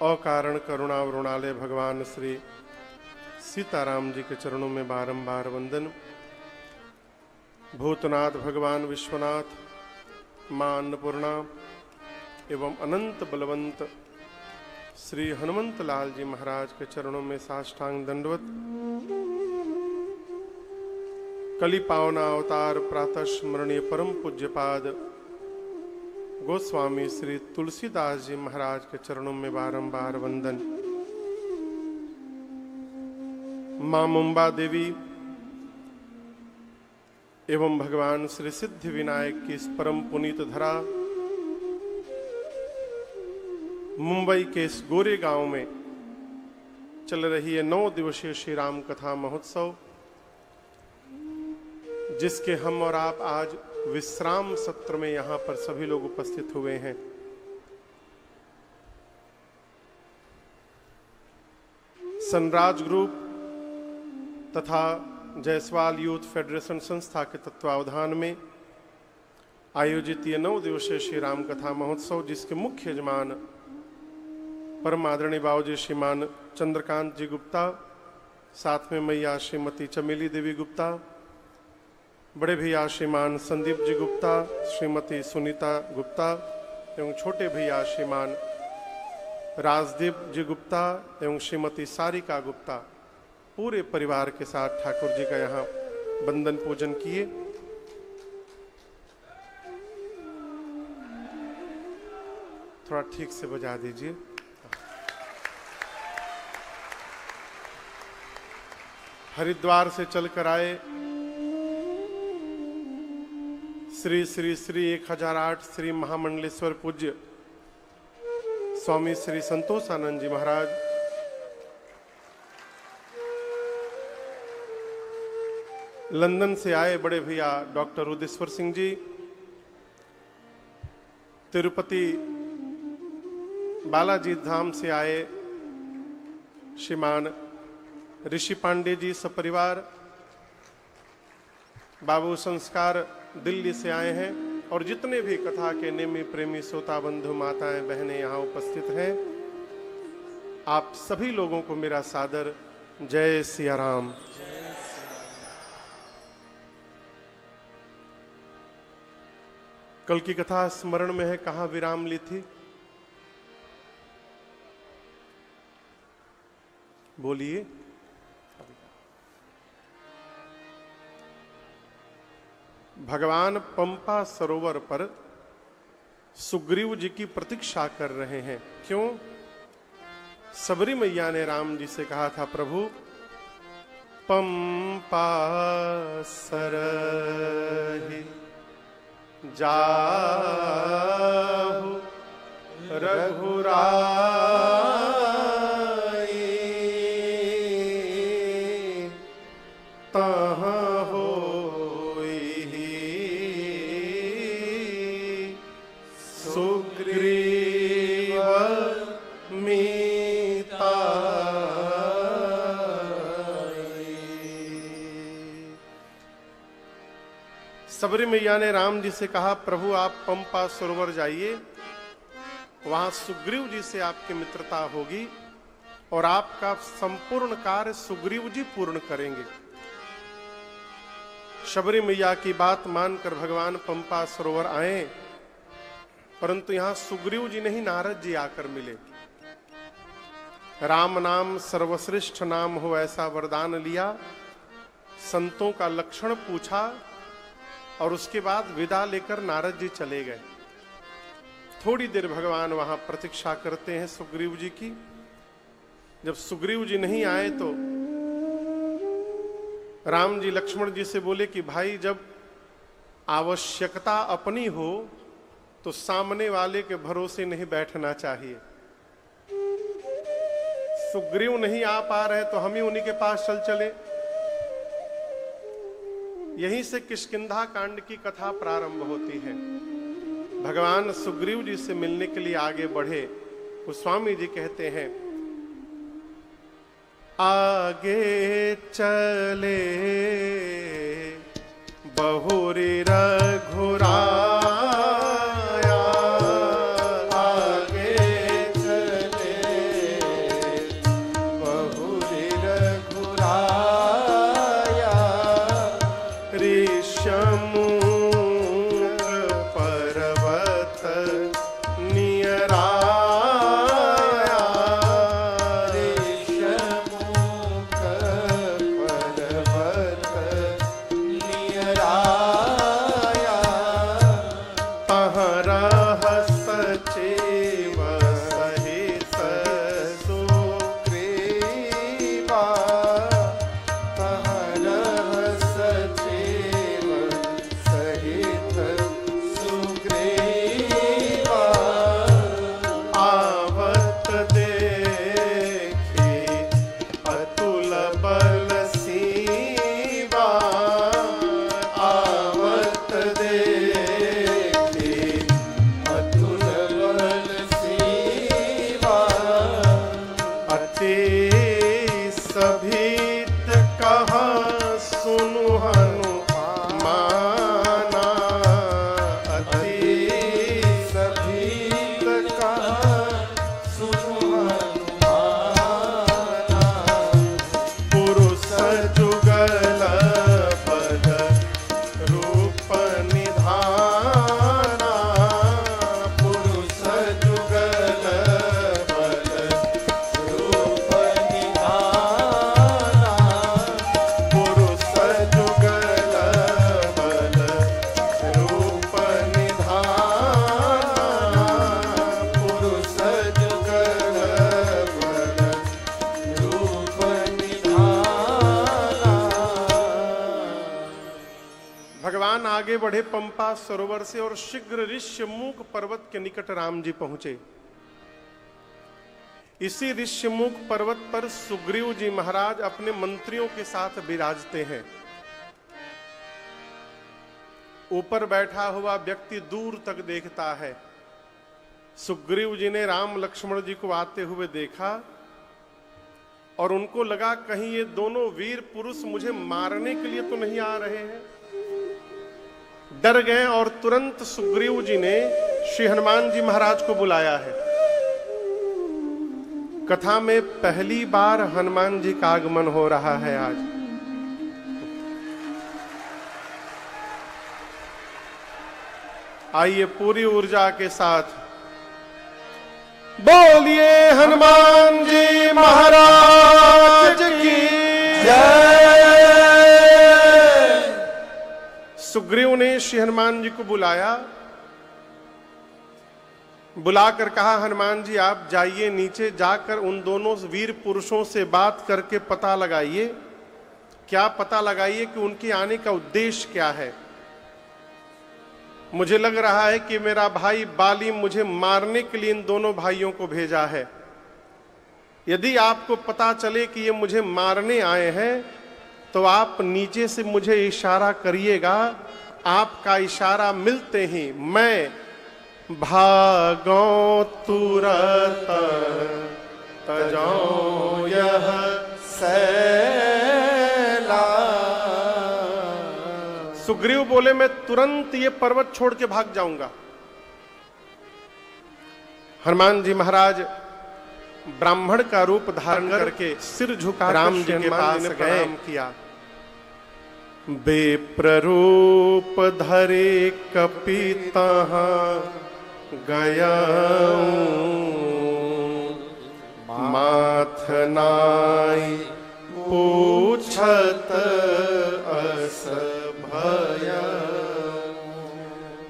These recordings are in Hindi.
अकारण करुणावरुणालय भगवान श्री सीताराम जी के चरणों में बारंबार वंदन। भूतनाथ भगवान विश्वनाथ, मां अन्नपूर्णा एवं अनंत बलवंत श्री हनुमंत लाल जी महाराज के चरणों में साष्टांग दंडवत। कली पावना अवतार प्रातः स्मरणीय परम पूज्यपाद गोस्वामी श्री तुलसीदास जी महाराज के चरणों में बारंबार वंदन। मां मुंबा देवी एवं भगवान श्री सिद्धि विनायक की इस परम पुनीत धरा मुंबई के इस गोरे गांव में चल रही है 9 दिवसीय श्री राम कथा महोत्सव, जिसके हम और आप आज विश्राम सत्र में यहां पर सभी लोग उपस्थित हुए हैं। सनराज ग्रुप तथा जायसवाल यूथ फेडरेशन संस्था के तत्वावधान में आयोजित ये 9 दिवसीय श्री राम कथा महोत्सव, जिसके मुख्य यजमान परम आदरणीय बाबूजी श्रीमान चंद्रकांत जी गुप्ता, साथ में मैया श्रीमती चमेली देवी गुप्ता, बड़े भैया श्रीमान संदीप जी गुप्ता, श्रीमती सुनीता गुप्ता एवं छोटे भैया श्रीमान राजदीप जी गुप्ता एवं श्रीमती सारिका गुप्ता पूरे परिवार के साथ ठाकुर जी का यहाँ बंदन पूजन किए। थोड़ा ठीक से बजा दीजिए। हरिद्वार से चलकर आए श्री श्री श्री 1008 श्री महामंडलेश्वर पूज्य स्वामी श्री संतोषानंद जी महाराज, लंदन से आए बड़े भैया डॉक्टर उदेश्वर सिंह जी, तिरुपति बालाजी धाम से आए श्रीमान ऋषि पांडे जी सपरिवार, बाबू संस्कार दिल्ली से आए हैं, और जितने भी कथा के नेमी प्रेमी श्रोता बंधु माताएं बहनें यहाँ उपस्थित हैं, आप सभी लोगों को मेरा सादर जय सिया राम। कल की कथा स्मरण में है, कहाँ विराम ली थी? बोलिए। भगवान पंपा सरोवर पर सुग्रीव जी की प्रतीक्षा कर रहे हैं। क्यों? सबरी मैया ने राम जी से कहा था, प्रभु पंपा सरहि जाहु रघुराई तहाँ सुग्रीव मीता। सबरी मैया ने राम जी से कहा, प्रभु आप पंपा सरोवर जाइए, वहां सुग्रीव जी से आपकी मित्रता होगी और आपका संपूर्ण कार्य सुग्रीव जी पूर्ण करेंगे। सबरी मैया की बात मानकर भगवान पंपा सरोवर आए, परंतु यहां सुग्रीव जी नहीं नारद जी आकर मिले। राम नाम सर्वश्रेष्ठ नाम हो ऐसा वरदान लिया, संतों का लक्षण पूछा और उसके बाद विदा लेकर नारद जी चले गए। थोड़ी देर भगवान वहां प्रतीक्षा करते हैं सुग्रीव जी की। जब सुग्रीव जी नहीं आए तो राम जी लक्ष्मण जी से बोले कि भाई, जब आवश्यकता अपनी हो तो सामने वाले के भरोसे नहीं बैठना चाहिए। सुग्रीव नहीं आ पा रहे तो हम ही उन्हीं के पास चल चले। यहीं से किष्किंधा कांड की कथा प्रारंभ होती है। भगवान सुग्रीव जी से मिलने के लिए आगे बढ़े। गोस्वामी जी कहते हैं, आगे चले बहुरी रघुराया, आगे बढ़े पंपा सरोवर से और शीघ्र ऋष्यमुख पर्वत के निकट राम जी पहुंचे। इसी ऋष्यमुख पर्वत पर सुग्रीव जी महाराज अपने मंत्रियों के साथ विराजते हैं। ऊपर बैठा हुआ व्यक्ति दूर तक देखता है। सुग्रीव जी ने राम लक्ष्मण जी को आते हुए देखा और उनको लगा कहीं ये दोनों वीर पुरुष मुझे मारने के लिए तो नहीं आ रहे हैं। डर गए और तुरंत सुग्रीव जी ने श्री हनुमान जी महाराज को बुलाया है। कथा में पहली बार हनुमान जी का आगमन हो रहा है आज। आइए पूरी ऊर्जा के साथ बोलिए हनुमान जी महाराज की जय। सुग्रीव ने श्री हनुमान जी को बुलाया, बुलाकर कहा हनुमान जी आप जाइए नीचे, जाकर उन दोनों वीर पुरुषों से बात करके पता लगाइए, क्या पता लगाइए कि उनके आने का उद्देश्य क्या है। मुझे लग रहा है कि मेरा भाई बाली मुझे मारने के लिए इन दोनों भाइयों को भेजा है। यदि आपको पता चले कि ये मुझे मारने आए हैं तो आप नीचे से मुझे इशारा करिएगा। आपका इशारा मिलते ही मैं भागो तुरत तजो यह सैला। सुग्रीव बोले मैं तुरंत ये पर्वत छोड़ के भाग जाऊंगा। हनुमान जी महाराज ब्राह्मण का रूप धारण करके सिर झुका राम जी के पास गए किया। बेप्ररूप धरे कपिता गया माथ नाई पूछत अस भया।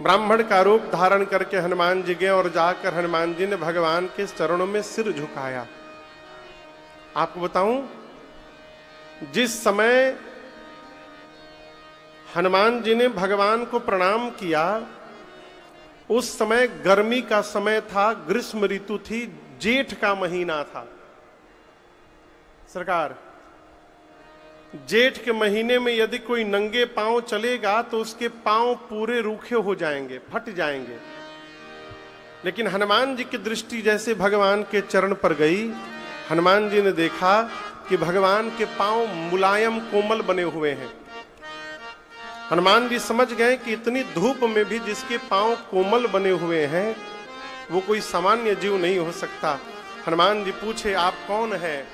ब्राह्मण का रूप धारण करके हनुमान जी गए और जाकर हनुमान जी ने भगवान के चरणों में सिर झुकाया। आपको बताऊं, जिस समय हनुमान जी ने भगवान को प्रणाम किया उस समय गर्मी का समय था, ग्रीष्म ऋतु थी, जेठ का महीना था। सरकार, जेठ के महीने में यदि कोई नंगे पांव चलेगा तो उसके पांव पूरे रूखे हो जाएंगे, फट जाएंगे। लेकिन हनुमान जी की दृष्टि जैसे भगवान के चरण पर गई, हनुमान जी ने देखा कि भगवान के पांव मुलायम कोमल बने हुए हैं। हनुमान जी समझ गए कि इतनी धूप में भी जिसके पांव कोमल बने हुए हैं वो कोई सामान्य जीव नहीं हो सकता। हनुमान जी पूछे आप कौन हैं?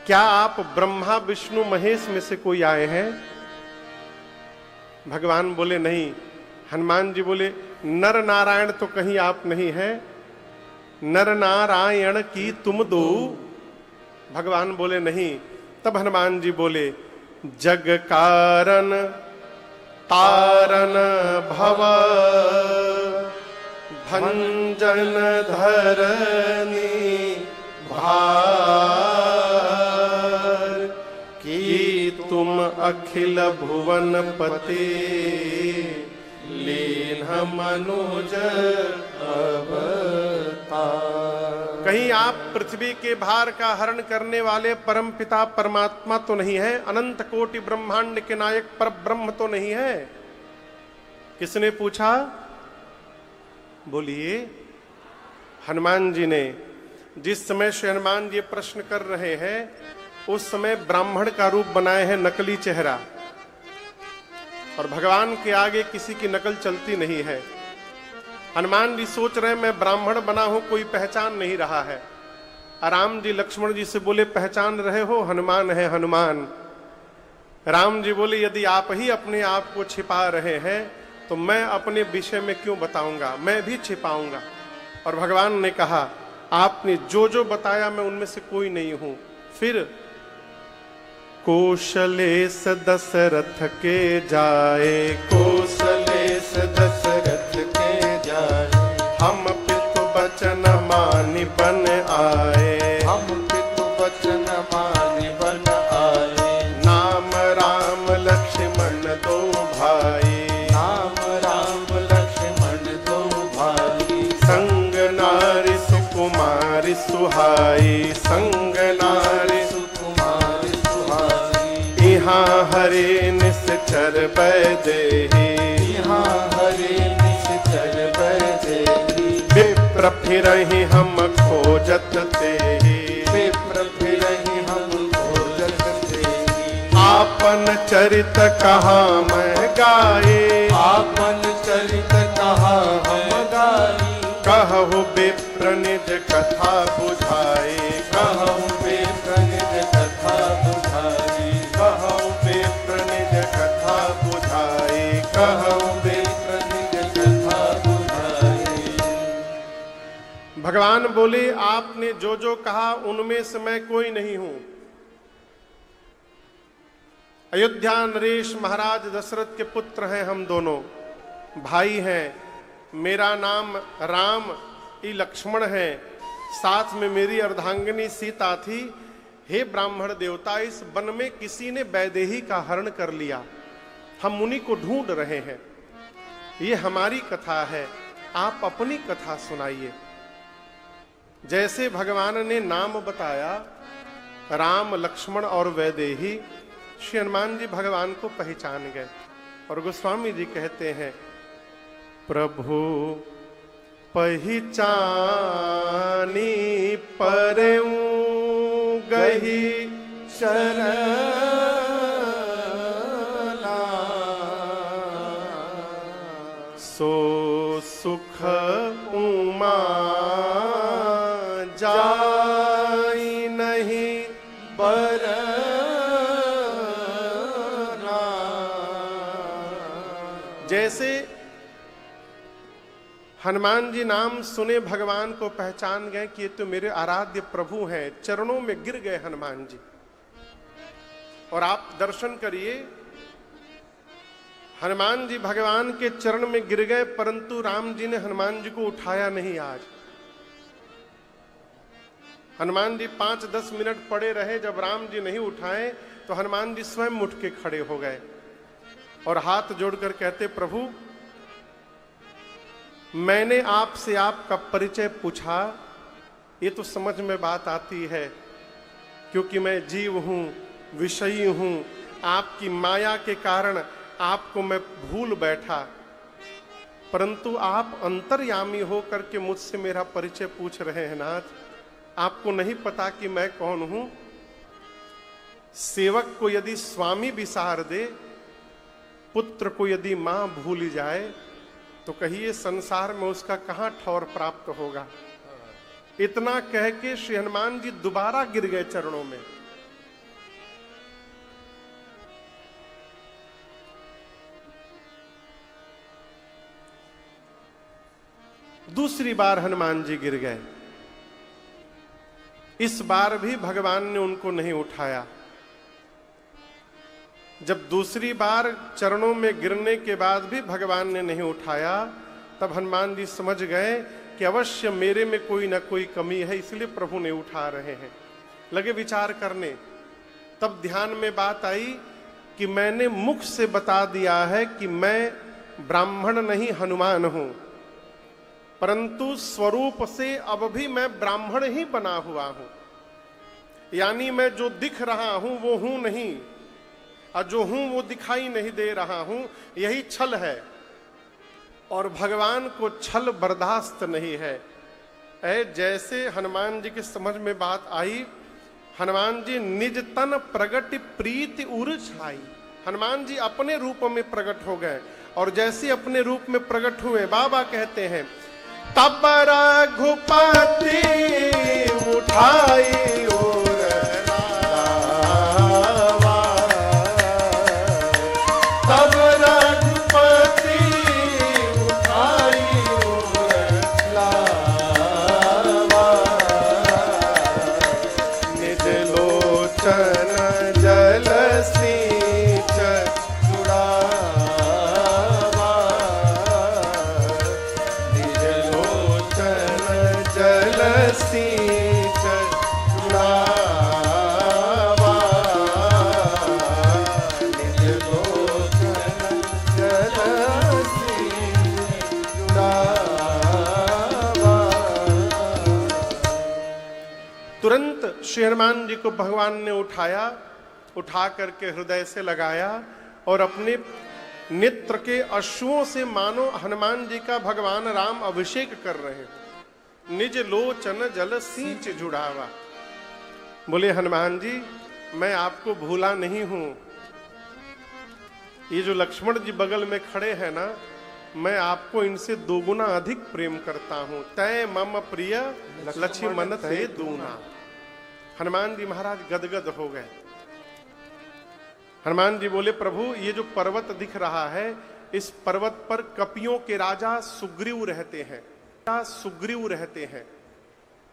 क्या आप ब्रह्मा विष्णु महेश में से कोई आए हैं? भगवान बोले नहीं। हनुमान जी बोले नर नारायण तो कहीं आप नहीं हैं, नर नारायण की तुम दो। भगवान बोले नहीं। तब हनुमान जी बोले जग कारण तारण भव भंजन धरनी भार की तुम अखिल भुवन पति लीन मनुज अवतार। कहीं आप पृथ्वी के भार का हरण करने वाले परम पिता परमात्मा तो नहीं है? अनंत कोटि ब्रह्मांड के नायक पर ब्रह्म तो नहीं है? किसने पूछा? बोलिए। हनुमान जी ने। जिस समय श्री हनुमान जी प्रश्न कर रहे हैं उस समय ब्राह्मण का रूप बनाए हैं, नकली चेहरा, और भगवान के आगे किसी की नकल चलती नहीं है। हनुमान जी सोच रहे हैं मैं ब्राह्मण बना हूं, कोई पहचान नहीं रहा है। राम जी लक्ष्मण जी से बोले पहचान रहे हो? हनुमान है हनुमान। राम जी बोले यदि आप ही अपने आप को छिपा रहे हैं तो मैं अपने विषय में क्यों बताऊंगा, मैं भी छिपाऊंगा। और भगवान ने कहा आपने जो जो बताया मैं उनमें से कोई नहीं हूं। फिर कौशलेश दशरथ के जाए, कौशलेश दशरथ के जाए, हम पितु बचन मानि बन आए, हम पितु बचन मानि बन आए, नाम राम लक्ष्मण दो भाई, यहाँ हरे निश्चर वैदेही, यहाँ हरे निश्चर वैदेही। विप्र फिरहि हम खोजत तेहि, विप्र फिरहि हम खोजत तेहि। आपन चरित कहाँ मैं गाए, आपन चरित कहाँ हम गाई। कहु विप्र निज कथा बुझाए, कहु विप्र निज कथा बुझाई। कहु विप्र निज कथा बुझाए, कहु विप्र निज कथा बुझाई। भगवान बोले आपने जो जो कहा उनमें से मैं कोई नहीं हूं। अयोध्या नरेश महाराज दशरथ के पुत्र हैं, हम दोनों भाई हैं। मेरा नाम राम, ई लक्ष्मण है, साथ में मेरी अर्धांगिनी सीता थी। हे ब्राह्मण देवता, इस वन में किसी ने वैदेही का हरण कर लिया, हम मुनि को ढूंढ रहे हैं। ये हमारी कथा है, आप अपनी कथा सुनाइए। जैसे भगवान ने नाम बताया राम, लक्ष्मण और वैदेही, श्री हनुमान जी भगवान को पहचान गए। और गोस्वामी जी कहते हैं, प्रभु पहचानी परऊं गही शरणा। सो सुख उमा जाई नहीं बरना। जैसे हनुमान जी नाम सुने भगवान को पहचान गए कि ये तो मेरे आराध्य प्रभु हैं, चरणों में गिर गए हनुमान जी। और आप दर्शन करिए, हनुमान जी भगवान के चरण में गिर गए, परंतु राम जी ने हनुमान जी को उठाया नहीं। आज हनुमान जी 5-10 मिनट पड़े रहे, जब राम जी नहीं उठाए तो हनुमान जी स्वयं उठ के खड़े हो गए और हाथ जोड़कर कहते, प्रभु मैंने आपसे आपका परिचय पूछा, ये तो समझ में बात आती है, क्योंकि मैं जीव हूं, विषयी हूं, आपकी माया के कारण आपको मैं भूल बैठा, परंतु आप अंतर्यामी हो करके मुझसे मेरा परिचय पूछ रहे हैं। नाथ, आपको नहीं पता कि मैं कौन हूं? सेवक को यदि स्वामी विसार दे, पुत्र को यदि मां भूल जाए, तो कहिए संसार में उसका कहां ठौर प्राप्त होगा। इतना कह के श्री हनुमान जी दोबारा गिर गए चरणों में। दूसरी बार हनुमान जी गिर गए। इस बार भी भगवान ने उनको नहीं उठाया। जब दूसरी बार चरणों में गिरने के बाद भी भगवान ने नहीं उठाया, तब हनुमान जी समझ गए कि अवश्य मेरे में कोई ना कोई कमी है, इसलिए प्रभु ने उठा रहे हैं। लगे विचार करने। तब ध्यान में बात आई कि मैंने मुख से बता दिया है कि मैं ब्राह्मण नहीं हनुमान हूं, परंतु स्वरूप से अब भी मैं ब्राह्मण ही बना हुआ हूं। यानी मैं जो दिख रहा हूं वो हूं नहीं, और जो हूं वो दिखाई नहीं दे रहा हूं, यही छल है। और भगवान को छल बर्दाश्त नहीं है। जैसे हनुमान जी की समझ में बात आई, हनुमान जी निज तन प्रगट प्रीति उर छाई। हनुमान जी अपने रूप में प्रकट हो गए, और जैसे अपने रूप में प्रकट हुए, बाबा कहते हैं, तब रघुपति उठाई और लावा। तब रघुपति उठाई और लावा। निज लोचन जल सींच जुड़ावा। निज लोचन जल सींच जुड़ावा। निज लोचन जल सींच जुड़ावा। तुरंत श्री हनुमान जी को भगवान ने उठाया उठा करके हृदय से लगाया और अपने नेत्र के अश्रुओं से मानो हनुमान जी का भगवान राम अभिषेक कर रहे हैं। निज लोचन जल सींच जुड़ावा। बोले हनुमान जी मैं आपको भूला नहीं हूं। ये जो लक्ष्मण जी बगल में खड़े हैं ना, मैं आपको इनसे दोगुना अधिक प्रेम करता हूं। तय मम प्रिय लक्ष्मण ते दूना। हनुमान जी महाराज गदगद हो गए। हनुमान जी बोले प्रभु ये जो पर्वत दिख रहा है, इस पर्वत पर कपियों के राजा सुग्रीव रहते हैं। सुग्रीव रहते हैं।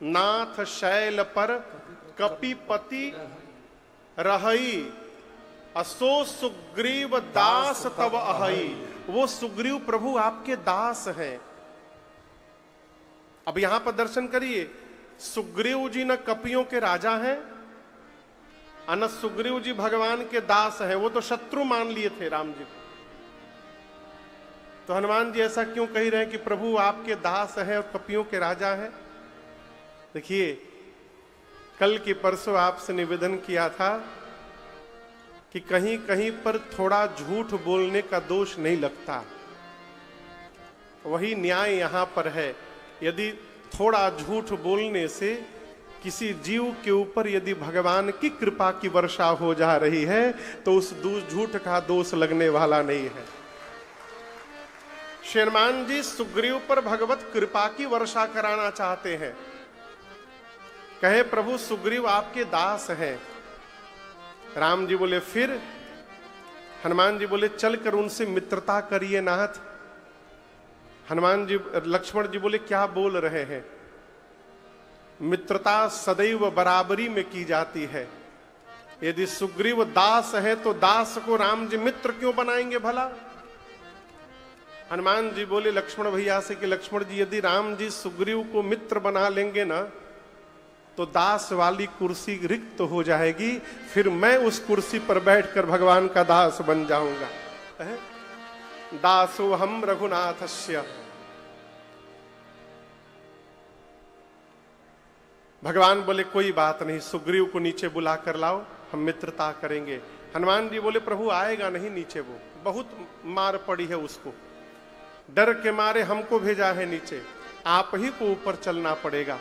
नाथ शैल पर कपिपति रहई, असो सुग्रीव दास तब अहई। वो सुग्रीव प्रभु आपके दास हैं। अब यहां पर दर्शन करिए, सुग्रीव जी न कपियों के राजा हैं, अन सुग्रीव जी भगवान के दास हैं। वो तो शत्रु मान लिए थे राम जी। तो हनुमान जी ऐसा क्यों कह रहे हैं कि प्रभु आपके दास हैं और कपियों के राजा हैं? देखिए, कल की परसों आपसे निवेदन किया था कि कहीं कहीं पर थोड़ा झूठ बोलने का दोष नहीं लगता। वही न्याय यहां पर है। यदि थोड़ा झूठ बोलने से किसी जीव के ऊपर यदि भगवान की कृपा की वर्षा हो जा रही है, तो उस झूठ का दोष लगने वाला नहीं है। श्री हनुमान जी सुग्रीव पर भगवत कृपा की वर्षा कराना चाहते हैं। कहे प्रभु सुग्रीव आपके दास हैं। राम जी बोले फिर? हनुमान जी बोले चलकर उनसे मित्रता करिए नाथ। हनुमान जी लक्ष्मण जी बोले क्या बोल रहे हैं? मित्रता सदैव बराबरी में की जाती है। यदि सुग्रीव दास है तो दास को राम जी मित्र क्यों बनाएंगे भला? हनुमान जी बोले लक्ष्मण भैया से कि लक्ष्मण जी यदि राम जी सुग्रीव को मित्र बना लेंगे ना, तो दास वाली कुर्सी रिक्त हो जाएगी। फिर मैं उस कुर्सी पर बैठकर भगवान का दास बन जाऊंगा। दासो हम रघुनाथस्य। भगवान बोले कोई बात नहीं, सुग्रीव को नीचे बुला कर लाओ, हम मित्रता करेंगे। हनुमान जी बोले प्रभु आएगा नहीं नीचे, वो बहुत मार पड़ी है उसको, डर के मारे हमको भेजा है नीचे, आप ही को ऊपर चलना पड़ेगा।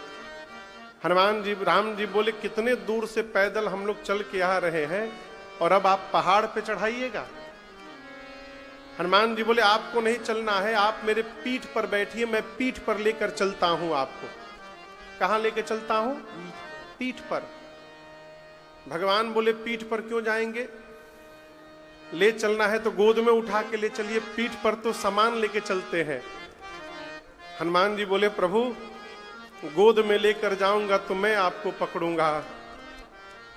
हनुमान जी राम जी बोले कितने दूर से पैदल हम लोग चल के आ रहे हैं और अब आप पहाड़ पे चढ़ाइएगा। हनुमान जी बोले आपको नहीं चलना है, आप मेरे पीठ पर बैठिए, मैं पीठ पर लेकर चलता हूं आपको। कहां लेके चलता हूं? पीठ पर। भगवान बोले पीठ पर क्यों जाएंगे? ले चलना है तो गोद में उठा के ले चलिए, पीठ पर तो सामान लेके चलते हैं। हनुमान जी बोले प्रभु गोद में लेकर जाऊंगा तो मैं आपको पकड़ूंगा,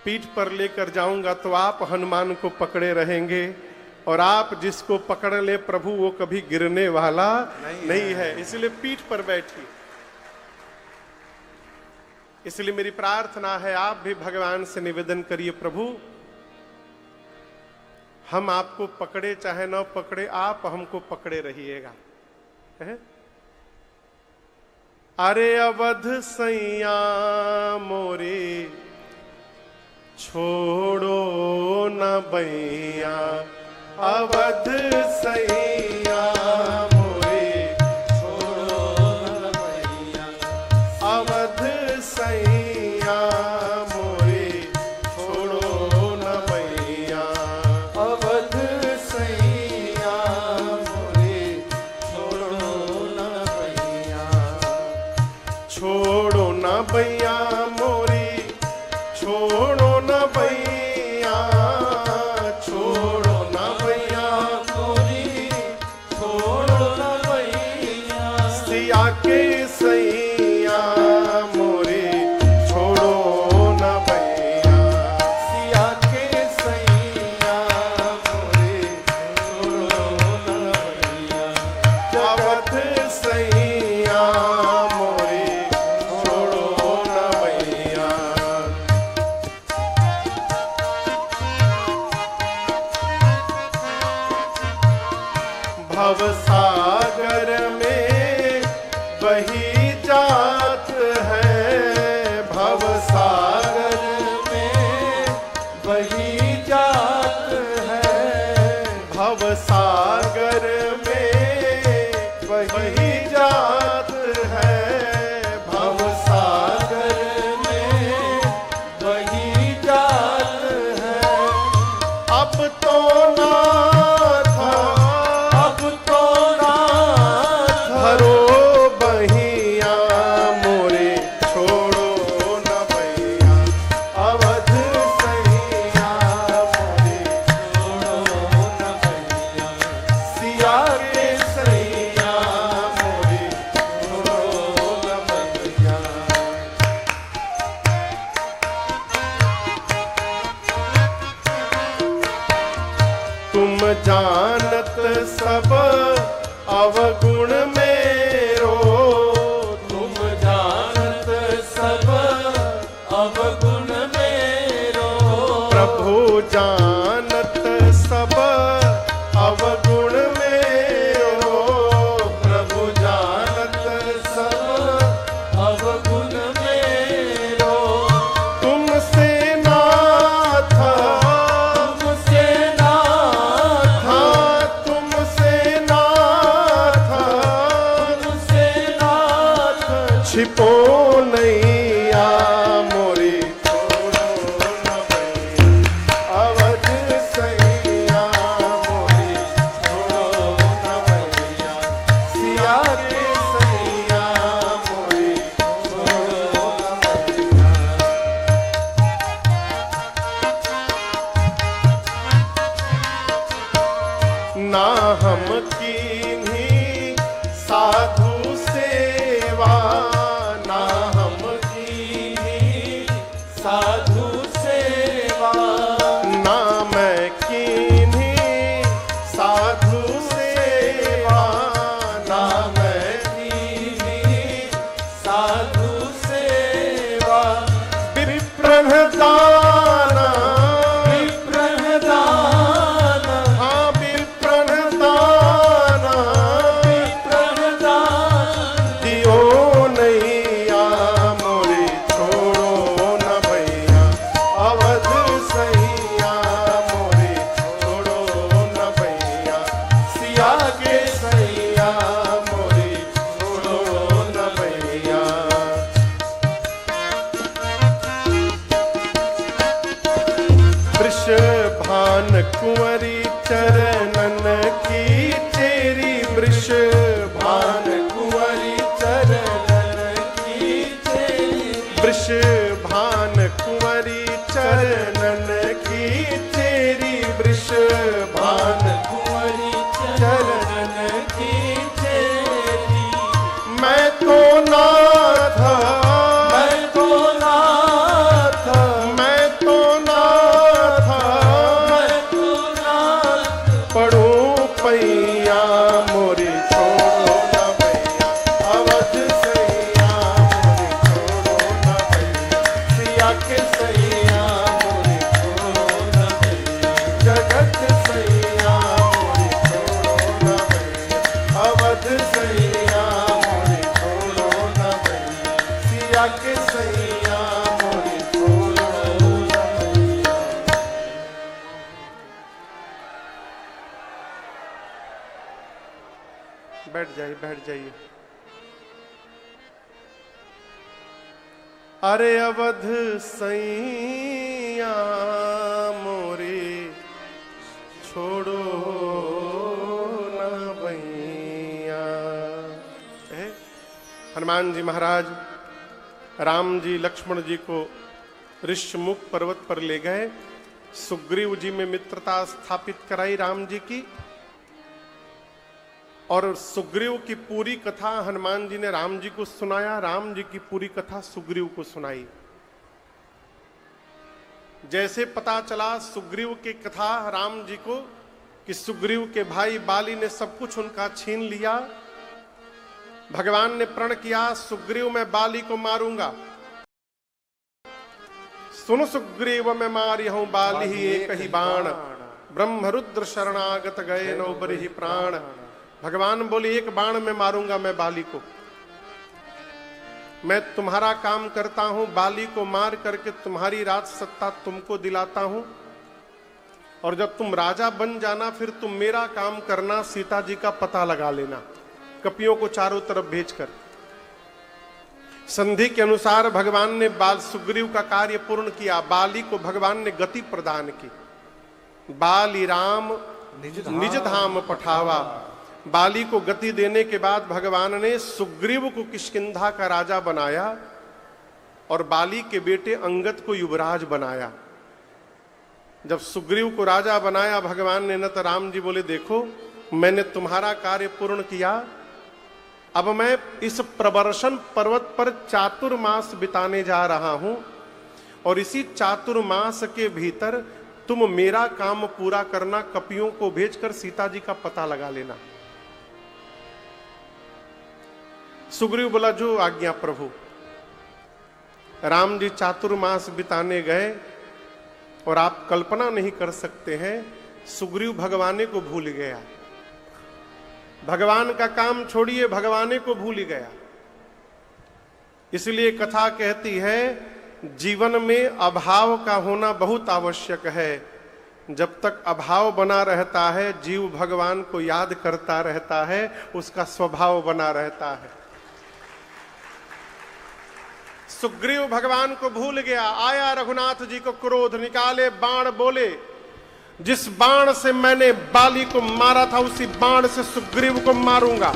पीठ पर लेकर जाऊंगा तो आप हनुमान को पकड़े रहेंगे, और आप जिसको पकड़ ले प्रभु वो कभी गिरने वाला नहीं है। इसलिए पीठ पर बैठिए। इसलिए मेरी प्रार्थना है आप भी भगवान से निवेदन करिए प्रभु हम आपको पकड़े चाहे न पकड़े, आप हमको पकड़े रहिएगा। अरे अवध सैया मोरे छोड़ो न बैया, अवध सैया मोरे छोड़ो न बैया, अवध सैया मोरे छोड़ो न बैया, अवध सैया मोरे छोड़ो न बैया, छोड़ो न बैया मोरी, छोड़ो न बैया, छोड़ो न बैया मोरी छोड़ो न बैया, सिया के सैया मोरे छोड़ो न बैया, सिया के सैया मोरे छोड़ो न बैया, अवध सैया मोरे छोड़ो न बैया। भव सागर में बही जात है, भव सागर में बही जा तुम जानत सब अवगुण मेरो, तुम जानत सब अवगुण मेरो, प्रभु जानत सब अवगुण मेरो, प्रभु जानत सब अवगुण मेरो, तुमसे नाथ, तुमसे नाथ, हाँ तुमसे नाथ, तुमसे नाथ, छिपो नैया मोरी छोड़ो न भैया, अवध सैया मोरी छोड़ो न भैया, सिया के सैया मोरी छोड़ो न भैया। ना हम कीन्ही साधु सेवा, ना हम कीन्ही साधु सेवा, ना मैं कीन्ही साधु सेवा, ना मैं कीन्ही साधु सेवा, विप्रहदाना, विप्रहदान, हाँ विप्रहदाना, विप्रहदान, दियो नैया मोरी छोड़ो न भैया, अवध सैया मोरी छोड़ो न भैया, सिया के सैया मोरी छोड़ो न भैया। वृषभान कुंवरी चरणन की चेरी, वृषभान कुंवरी चरणन की चेरी, वृषभान कुंवरी चरणन की चेरी, वृषभान कुंवरी चरणन की चेरी, मैं तो नाथ, मैं तो नाथ, मैं तो नाथ, मैं तो नाथ, पढ़ूं पैया मोरी छोड़ो न भैया, अवध सैया मोरी छोड़ो न भैया, सिया के सैया मोरी छोड़ो न भैया, जगत सैया मोरी छोड़ो न भैया, अवध सैया मोरी छोड़ो न भैया, सिया के सैया मोरी छोड़ो न भैया। बैठ जाइए, बैठ जाइए। अरे अवध सैया मोरे छोड़ो न भैया। हनुमान जी महाराज राम जी लक्ष्मण जी को ऋषमुख पर्वत पर ले गए, सुग्रीव जी में मित्रता स्थापित कराई राम जी की, और सुग्रीव की पूरी कथा हनुमान जी ने राम जी को सुनाया, राम जी की पूरी कथा सुग्रीव को सुनाई। जैसे पता चला सुग्रीव की कथा राम जी को कि सुग्रीव के भाई बाली ने सब कुछ उनका छीन लिया, भगवान ने प्रण किया सुग्रीव मैं बाली को मारूंगा। सुन सुग्रीव मैं मारी हूं बाली ही एक ही बाण, ब्रह्म रुद्र शरणागत गए नौ बरिहि प्राण। भगवान बोले एक बाण में मारूंगा मैं बाली को, मैं तुम्हारा काम करता हूं, बाली को मार करके तुम्हारी राज सत्ता तुमको दिलाता हूं, और जब तुम राजा बन जाना फिर तुम मेरा काम करना, सीता जी का पता लगा लेना, कपियों को चारों तरफ भेजकर। संधि के अनुसार भगवान ने बाल सुग्रीव का कार्य पूर्ण किया, बाली को भगवान ने गति प्रदान की। बाली राम निज धाम पठावा, बाली को गति देने के बाद भगवान ने सुग्रीव को किष्किंधा का राजा बनाया और बाली के बेटे अंगद को युवराज बनाया। जब सुग्रीव को राजा बनाया भगवान ने न तो राम जी बोले देखो मैंने तुम्हारा कार्य पूर्ण किया, अब मैं इस प्रवर्षण पर्वत पर चातुर्मास बिताने जा रहा हूं, और इसी चातुर्मास के भीतर तुम मेरा काम पूरा करना, कपियों को भेजकर सीता जी का पता लगा लेना। सुग्रीव बोला जो आज्ञा प्रभु। राम जी चातुर्मास बिताने गए और आप कल्पना नहीं कर सकते हैं, सुग्रीव भगवाने को भूल गया। भगवान का काम छोड़िए, भगवाने को भूल गया। इसलिए कथा कहती है जीवन में अभाव का होना बहुत आवश्यक है। जब तक अभाव बना रहता है, जीव भगवान को याद करता रहता है, उसका स्वभाव बना रहता है। सुग्रीव भगवान को भूल गया। आया रघुनाथ जी को क्रोध, निकाले बाण, बोले जिस बाण से मैंने बाली को मारा था उसी बाण से सुग्रीव को मारूंगा।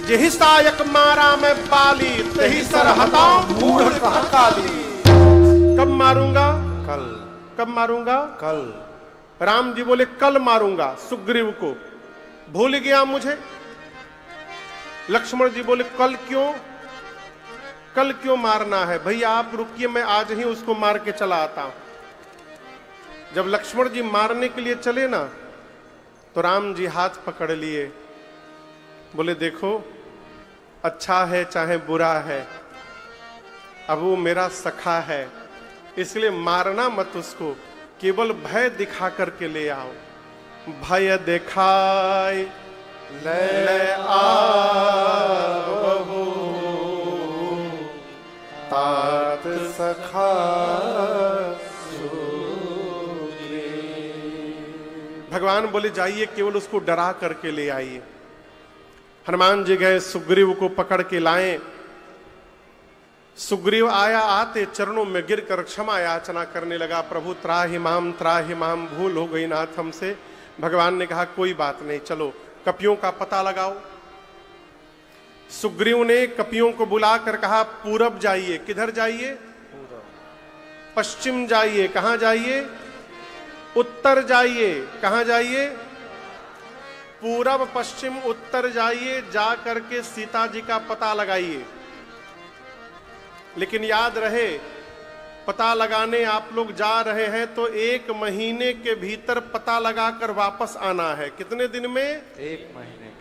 यही सायक मारा मैं बाली, तही सर हटाऊं मूढ़ काली। कब मारूंगा? कल। कब मारूंगा? कल। राम जी बोले कल मारूंगा सुग्रीव को। भूल गया मुझे। लक्ष्मण जी बोले कल क्यों? कल क्यों मारना है? भैया आप रुकिए, मैं आज ही उसको मार के चला आता हूं। जब लक्ष्मण जी मारने के लिए चले ना, तो राम जी हाथ पकड़ लिए, बोले देखो अच्छा है चाहे बुरा है, अब वो मेरा सखा है, इसलिए मारना मत उसको, केवल भय दिखा करके ले आओ। भय दिखाए ले आवहु, तात सखा। भगवान बोले जाइए केवल उसको डरा करके ले आइए। हनुमान जी गए, सुग्रीव को पकड़ के लाए। सुग्रीव आया, आते चरणों में गिरकर क्षमा याचना करने लगा, प्रभु त्राहि माम, भूल हो गई नाथ हमसे। भगवान ने कहा कोई बात नहीं, चलो कपियों का पता लगाओ। सुग्रीव ने कपियों को बुलाकर कहा पूरब जाइए। किधर जाइए? पश्चिम जाइए। कहां जाइए? उत्तर जाइए। कहां जाइए? पूरब पश्चिम उत्तर जाइए, जा करके सीता जी का पता लगाइए। लेकिन याद रहे, पता लगाने आप लोग जा रहे हैं तो 1 महीने के भीतर पता लगाकर वापस आना है। कितने दिन में? 1 महीने के।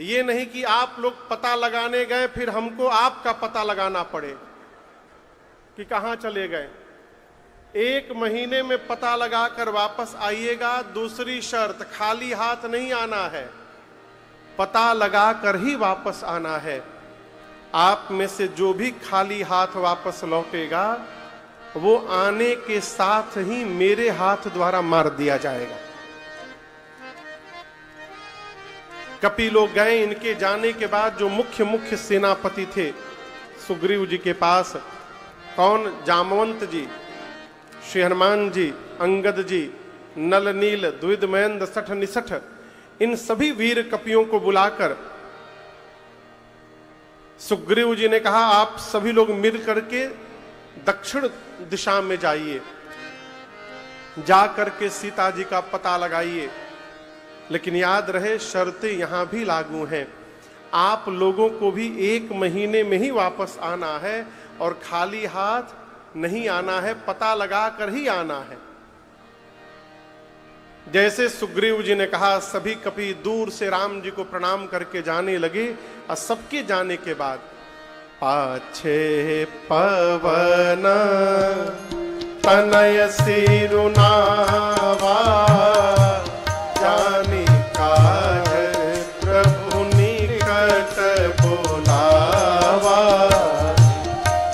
ये नहीं कि आप लोग पता लगाने गए फिर हमको आपका पता लगाना पड़े कि कहां चले गए। 1 महीने में पता लगाकर वापस आइएगा। दूसरी शर्त, खाली हाथ नहीं आना है, पता लगाकर ही वापस आना है। आप में से जो भी खाली हाथ वापस लौटेगा, वो आने के साथ ही मेरे हाथ द्वारा मार दिया जाएगा। कपि लोग गए। इनके जाने के बाद जो मुख्य सेनापति थे सुग्रीव जी के पास, कौन? जामवंत जी, श्री हनुमान जी, अंगद जी, नल नील, द्विविद महेंद्र, सठ निसठ, इन सभी वीर कपियों को बुलाकर सुग्रीव जी ने कहा आप सभी लोग मिल करके दक्षिण दिशा में जाइए, जा करके सीता जी का पता लगाइए। लेकिन याद रहे शर्तें यहां भी लागू हैं। आप लोगों को भी 1 महीने में ही वापस आना है और खाली हाथ नहीं आना है, पता लगा कर ही आना है। जैसे सुग्रीव जी ने कहा, सभी कपि दूर से राम जी को प्रणाम करके जाने लगे। और सबके जाने के बाद पाछे पवन तनय सिरुनावा, जानी काज प्रभु निकट बोलावा।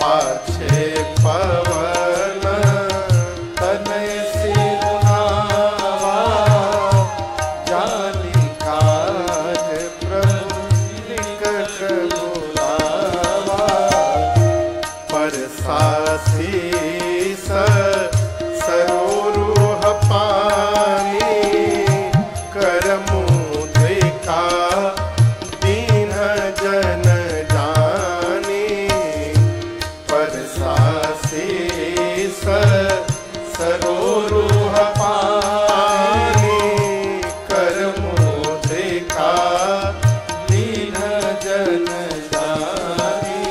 पाछे पवन तनय सिरुनावा, जानी काज प्रभु निकट बोलावा। परसासीस सरोरुह पानी, कर मुद्रिका दीन जन जानी। परसासीस सरोरुह पानी, कर मुद्रिका दीन जन जानी।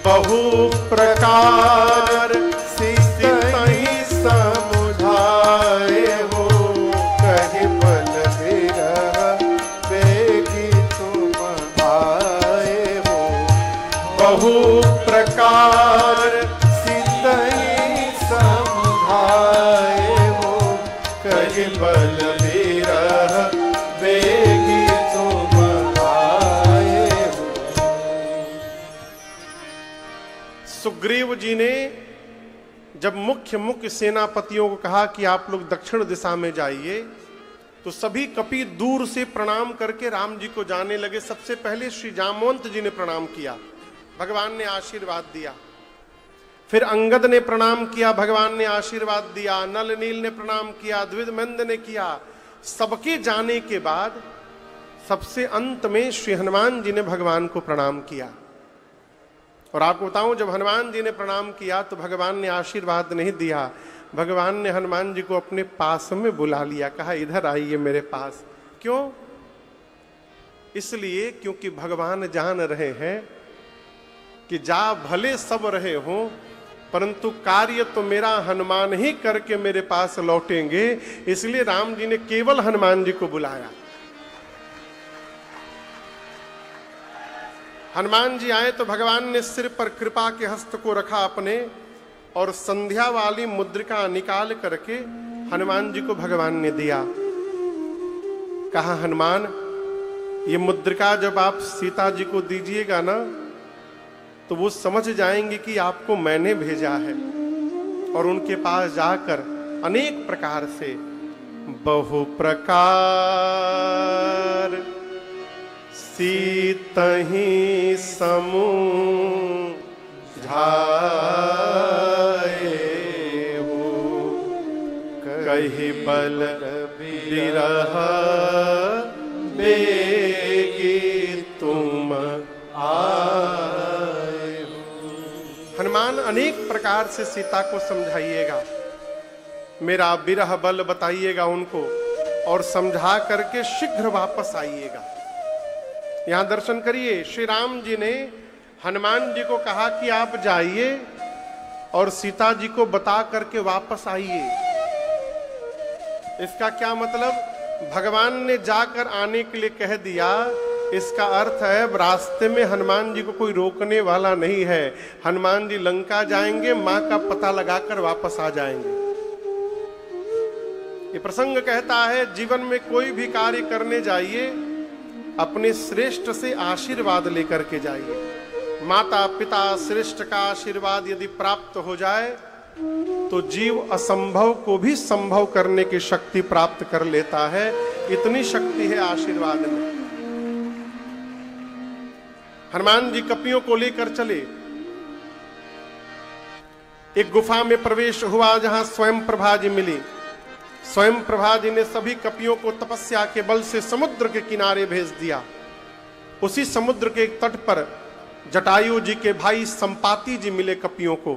बहु प्रकार सुखदेव जी ने जब मुख्य सेनापतियों को कहा कि आप लोग दक्षिण दिशा में जाइए, तो सभी कपि दूर से प्रणाम करके राम जी को जाने लगे। सबसे पहले श्री जामवंत जी ने प्रणाम किया, भगवान ने आशीर्वाद दिया। फिर अंगद ने प्रणाम किया, भगवान ने आशीर्वाद दिया। नल नील ने प्रणाम किया, द्विजमंद ने किया। सबके जाने के बाद सबसे अंत में श्री हनुमान जी ने भगवान को प्रणाम किया। और आपको बताऊं, जब हनुमान जी ने प्रणाम किया तो भगवान ने आशीर्वाद नहीं दिया, भगवान ने हनुमान जी को अपने पास में बुला लिया, कहा इधर आइए मेरे पास। क्यों? इसलिए क्योंकि भगवान जान रहे हैं कि जा भले सब रहे हों, परंतु कार्य तो मेरा हनुमान ही करके मेरे पास लौटेंगे। इसलिए राम जी ने केवल हनुमान जी को बुलाया। हनुमान जी आए तो भगवान ने सिर पर कृपा के हस्त को रखा अपने, और संध्या वाली मुद्रिका निकाल करके हनुमान जी को भगवान ने दिया। कहा हनुमान, ये मुद्रिका जब आप सीता जी को दीजिएगा ना, तो वो समझ जाएंगे कि आपको मैंने भेजा है, और उनके पास जाकर अनेक प्रकार से बहु प्रकार सीतहि समूह कहि बल बिरह बेगी तुम आए। हनुमान अनेक प्रकार से सीता को समझाइएगा, मेरा बिरह बल बताइएगा उनको, और समझा करके शीघ्र वापस आइएगा। यहां दर्शन करिए, श्री राम जी ने हनुमान जी को कहा कि आप जाइए और सीता जी को बता करके वापस आइए। इसका क्या मतलब? भगवान ने जाकर आने के लिए कह दिया, इसका अर्थ है रास्ते में हनुमान जी को कोई रोकने वाला नहीं है। हनुमान जी लंका जाएंगे, मां का पता लगाकर वापस आ जाएंगे। ये प्रसंग कहता है, जीवन में कोई भी कार्य करने जाइए, अपने श्रेष्ठ से आशीर्वाद लेकर के जाइए। माता पिता श्रेष्ठ का आशीर्वाद यदि प्राप्त हो जाए तो जीव असंभव को भी संभव करने की शक्ति प्राप्त कर लेता है। इतनी शक्ति है आशीर्वाद में। हनुमान जी कपियों को लेकर चले, एक गुफा में प्रवेश हुआ जहां स्वयं प्रभा जी मिली। स्वयं प्रभा जी ने सभी कपियों को तपस्या के बल से समुद्र के किनारे भेज दिया। उसी समुद्र के तट पर जटायु जी के भाई संपाति जी मिले कपियों को,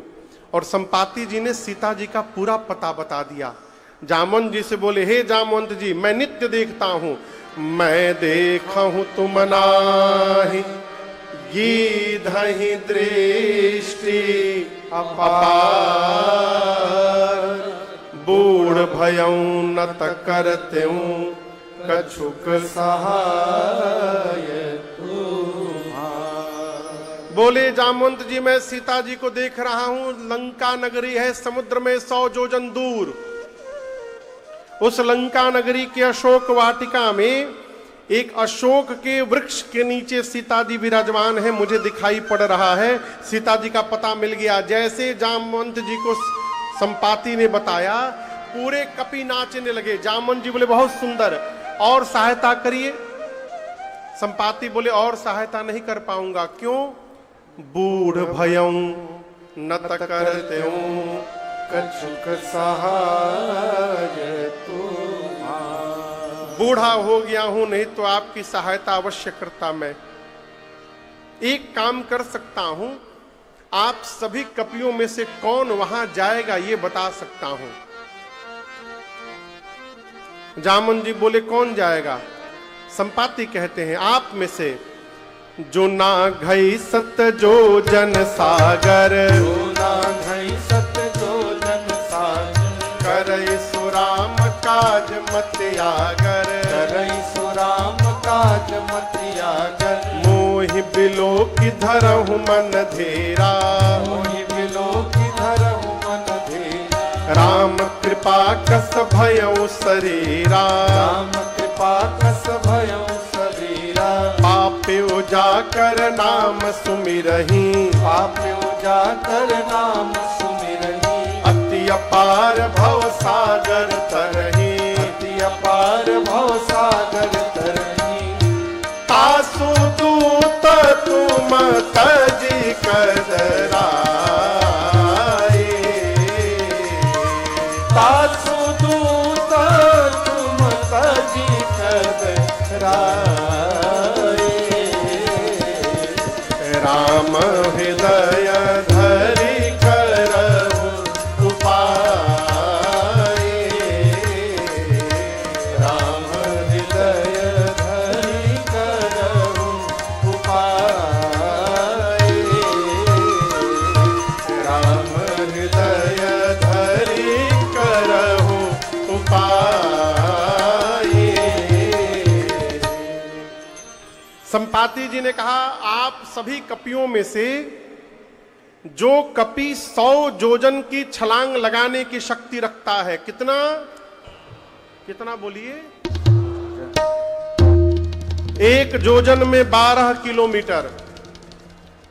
और संपाति जी ने सीता जी का पूरा पता बता दिया। जामवंत जी से बोले, हे जामवंत जी, मैं नित्य देखता हूं, मैं देखा हूं तुम नाही गीधहि दृष्टि अपार, बूढ़ भयऊ नत करतेऊ कछुक सहाय तुम्हार। बोले जामवंत जी, मैं सीता जी को देख रहा हूं, लंका नगरी है समुद्र में 100 योजन दूर। उस लंका नगरी के अशोक वाटिका में एक अशोक के वृक्ष के नीचे सीता जी विराजमान है, मुझे दिखाई पड़ रहा है। सीता जी का पता मिल गया। जैसे जामवंत जी को संपाति ने बताया, पूरे कपि नाचने लगे। जामवंत जी बोले, बहुत सुंदर, और सहायता करिए। संपाति बोले, और सहायता नहीं कर पाऊंगा। क्यों? बूढ़ भयऊ नत करतेऊ कछुक सहाय तुम्हार। बूढ़ा हो गया हूं, नहीं तो आपकी सहायता अवश्य करता। मैं एक काम कर सकता हूं, आप सभी कपियों में से कौन वहां जाएगा ये बता सकता हूं। जामवंत जी बोले, कौन जाएगा? संपाति कहते हैं, आप में से जो ना घई सत जो जन सागर, जो ना घई सत जो जन सागर, करई सुराम काज मत आगर, करई सुराम काज मत आगर। मोहि बिलो की धरहु मन धेरा, मोहि बिलो की धरहु मन धेरा। राम कृपा कस भयउ शरीरा, राम कृपा कस भयउ शरीरा। पापे जा जाकर नाम सुमिरही, पापियों जाकर नाम सुमिरही, अति अपार भव सागर तरही, अति अपार भव सागर तरही, तासु दूत तुम तजी कदराए, तासु दूत तुम तजी कदराए, राम हृदय धरि करहु उपाय, राम हृदय धरि करहु उपाय, राम हृदय धरि करहु उपाय। संपाति जी ने कहा, आप सभी कपियों में से जो कपि 100 जोजन की छलांग लगाने की शक्ति रखता है, कितना कितना बोलिए, 1 जोजन में 12 किलोमीटर,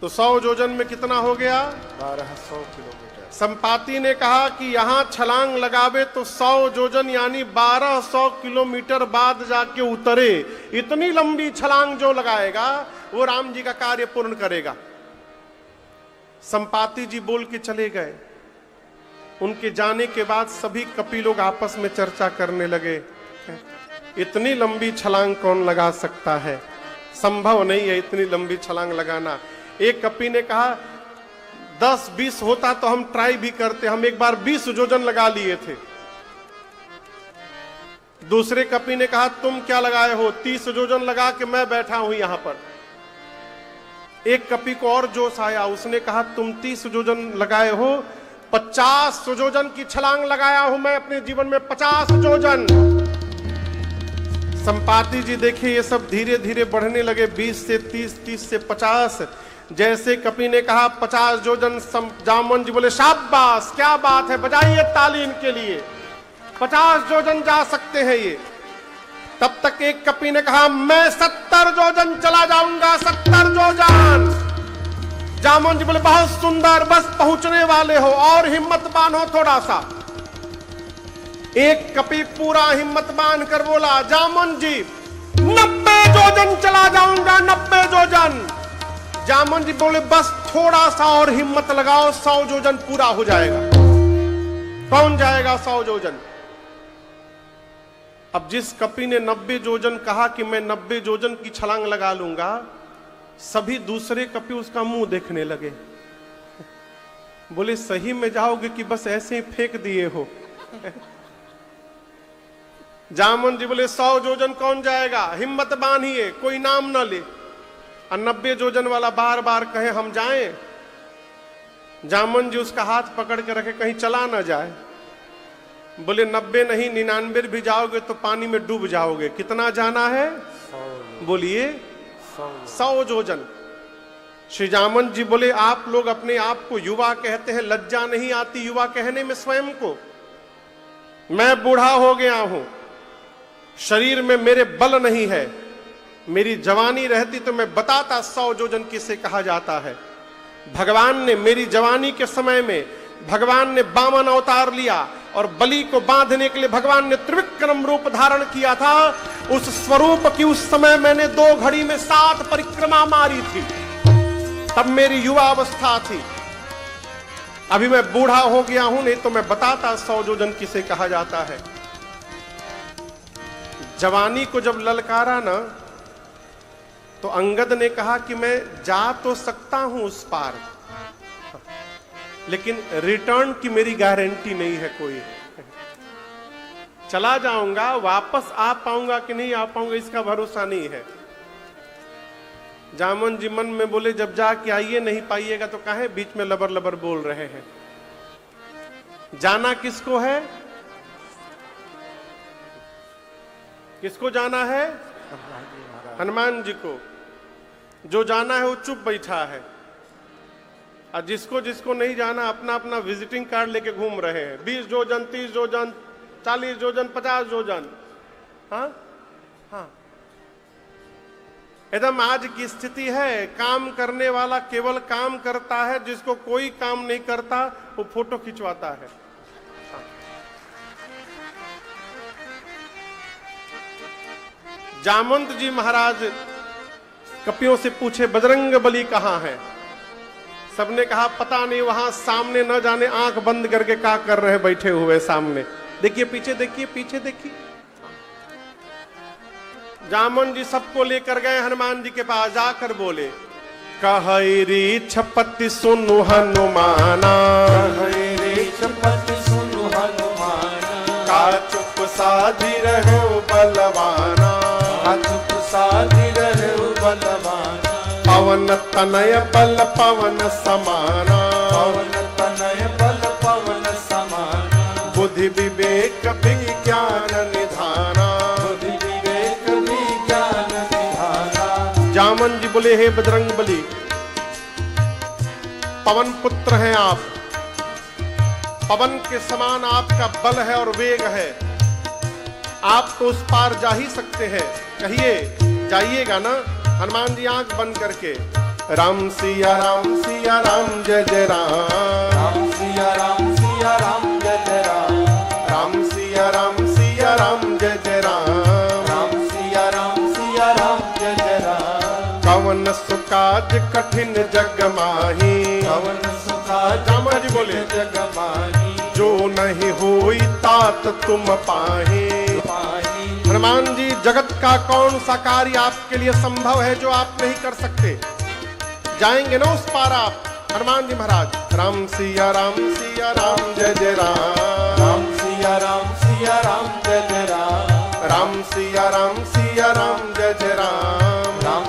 तो 100 जोजन में कितना हो गया, 1200 किलोमीटर। संपाति ने कहा कि यहां छलांग लगावे तो 100 जोजन यानी 1200 किलोमीटर बाद जाके उतरे। इतनी लंबी छलांग जो लगाएगा वो राम जी का कार्य पूर्ण करेगा। संपाति जी बोल के चले गए। उनके जाने के बाद सभी कपि लोग आपस में चर्चा करने लगे, इतनी लंबी छलांग कौन लगा सकता है, संभव नहीं है इतनी लंबी छलांग लगाना। एक कपि ने कहा 10-20 होता तो हम ट्राई भी करते, हम एक बार 20 जोजन लगा लिए थे। दूसरे कपि ने कहा तुम क्या लगाए हो, 30 जोजन लगा के मैं बैठा हूं यहां पर। एक कपि को और जोश आया, उसने कहा तुम 30 जोजन लगाए हो, 50 जोजन की छलांग लगाया हूं मैं अपने जीवन में, 50 जोजन। संपाति जी देखिए ये सब धीरे धीरे बढ़ने लगे, 20 से 30, 30 से 50। जैसे कपि ने कहा 50 जोजन, जामवन जी बोले शाबाश, क्या बात है, बजाइए ताली इनके लिए, 50 जोजन जा सकते हैं ये। तब तक एक कपि ने कहा मैं 70 जोजन चला जाऊंगा, 70 जोजन। जामवन जी बोले बहुत सुंदर, बस पहुंचने वाले हो, और हिम्मत बांधो थोड़ा सा। एक कपि पूरा हिम्मत बांध कर बोला जामवन जी 90 जोजन चला जाऊंगा, 90 जोजन। जामवन जी बोले बस थोड़ा सा और हिम्मत लगाओ, 100 जोजन पूरा हो जाएगा। कौन जाएगा 100 जोजन? अब जिस कपि ने 90 जोजन कहा कि मैं 90 जोजन की छलांग लगा लूंगा, सभी दूसरे कपि उसका मुंह देखने लगे। बोले सही में जाओगे कि बस ऐसे ही फेंक दिए हो? जामवन जी बोले 100 जोजन कौन जाएगा, हिम्मत बांधिए, कोई नाम ना ले। और 90 जोजन वाला बार बार कहे हम जाएं। जामवन जी उसका हाथ पकड़ के रखे कहीं चला ना जाए। बोले 90 नहीं 99 भी जाओगे तो पानी में डूब जाओगे। कितना जाना है? 100। बोलिए 100 जोजन। श्री जामवन जी बोले आप लोग अपने आप को युवा कहते हैं, लज्जा नहीं आती युवा कहने में स्वयं को? मैं बूढ़ा हो गया हूं, शरीर में मेरे बल नहीं है, मेरी जवानी रहती तो मैं बताता 100 जोजन किसे कहा जाता है। भगवान ने मेरी जवानी के समय में भगवान ने वामन अवतार लिया और बलि को बांधने के लिए भगवान ने त्रिविक्रम रूप धारण किया था। उस स्वरूप की उस समय मैंने 2 घड़ी में 7 परिक्रमा मारी थी, तब मेरी युवा अवस्था थी। अभी मैं बूढ़ा हो गया हूं, नहीं तो मैं बताता 100 जोजन किसे कहा जाता है। जवानी को जब ललकारा ना, तो अंगद ने कहा कि मैं जा तो सकता हूं उस पार, लेकिन रिटर्न की मेरी गारंटी नहीं है कोई। चला जाऊंगा, वापस आ पाऊंगा कि नहीं आ पाऊंगा इसका भरोसा नहीं है। जामवन जी मन में बोले जब जाके आइए नहीं पाइएगा तो काहे बीच में लबर लबर बोल रहे हैं। जाना किसको है? किसको जाना है? हनुमान जी को। जो जाना है वो चुप बैठा है, और जिसको जिसको नहीं जाना अपना अपना विजिटिंग कार्ड लेके घूम रहे हैं। 20 जोजन, 30 जोजन, 40 जोजन, 50 जोजन। हाँ हाँ, एकदम आज की स्थिति है, काम करने वाला केवल काम करता है, जिसको कोई काम नहीं करता वो फोटो खिंचवाता है। जामवंत जी महाराज कपियों से पूछे बजरंग बली कहां है? सबने कहा पता नहीं, वहां सामने, न जाने आंख बंद करके क्या कर रहे बैठे हुए सामने। देखिए पीछे, देखिए पीछे देखिए। जामवंत जी सबको लेकर गए हनुमान जी के पास, जाकर बोले कहरी छपति सुनु हनुमाना, कहरी छपति सुनु हनुमाना, का चुप साधी रहो बलवाना, का चुप साधी रहो बलवाना, पवन तनय बल पवन समाना, पवन तनय बल पवन समाना, बुद्धि विवेक विज्ञान निधाना, बुद्धि विवेक विज्ञान निधाना। जामन जी बोले हे बजरंग बली, पवन पुत्र हैं आप, पवन के समान आपका बल है और वेग है, आप तो उस पार जा ही सकते हैं, कहिए जाइएगा ना? हनुमान जी आंख बंद करके राम सिया राम जय जय राम, राम सिया राम जय जय राम, राम सिया राम जय जय राम, राम सिया राम जय जय राम। कवन सुकाज कठिन जग माही, पवन सुखा जामा जी बोले जग माही, जो नहीं होई तात तुम पाही। पाही हनुमान जी जगत का कौन सा कार्य आपके लिए संभव है जो आप नहीं कर सकते? जाएंगे ना उस पार आप? हनुमान जी महाराज राम सिया राम जय जय राम, राम सिया राम जय जय राम, राम सिया राम जय जय राम, राम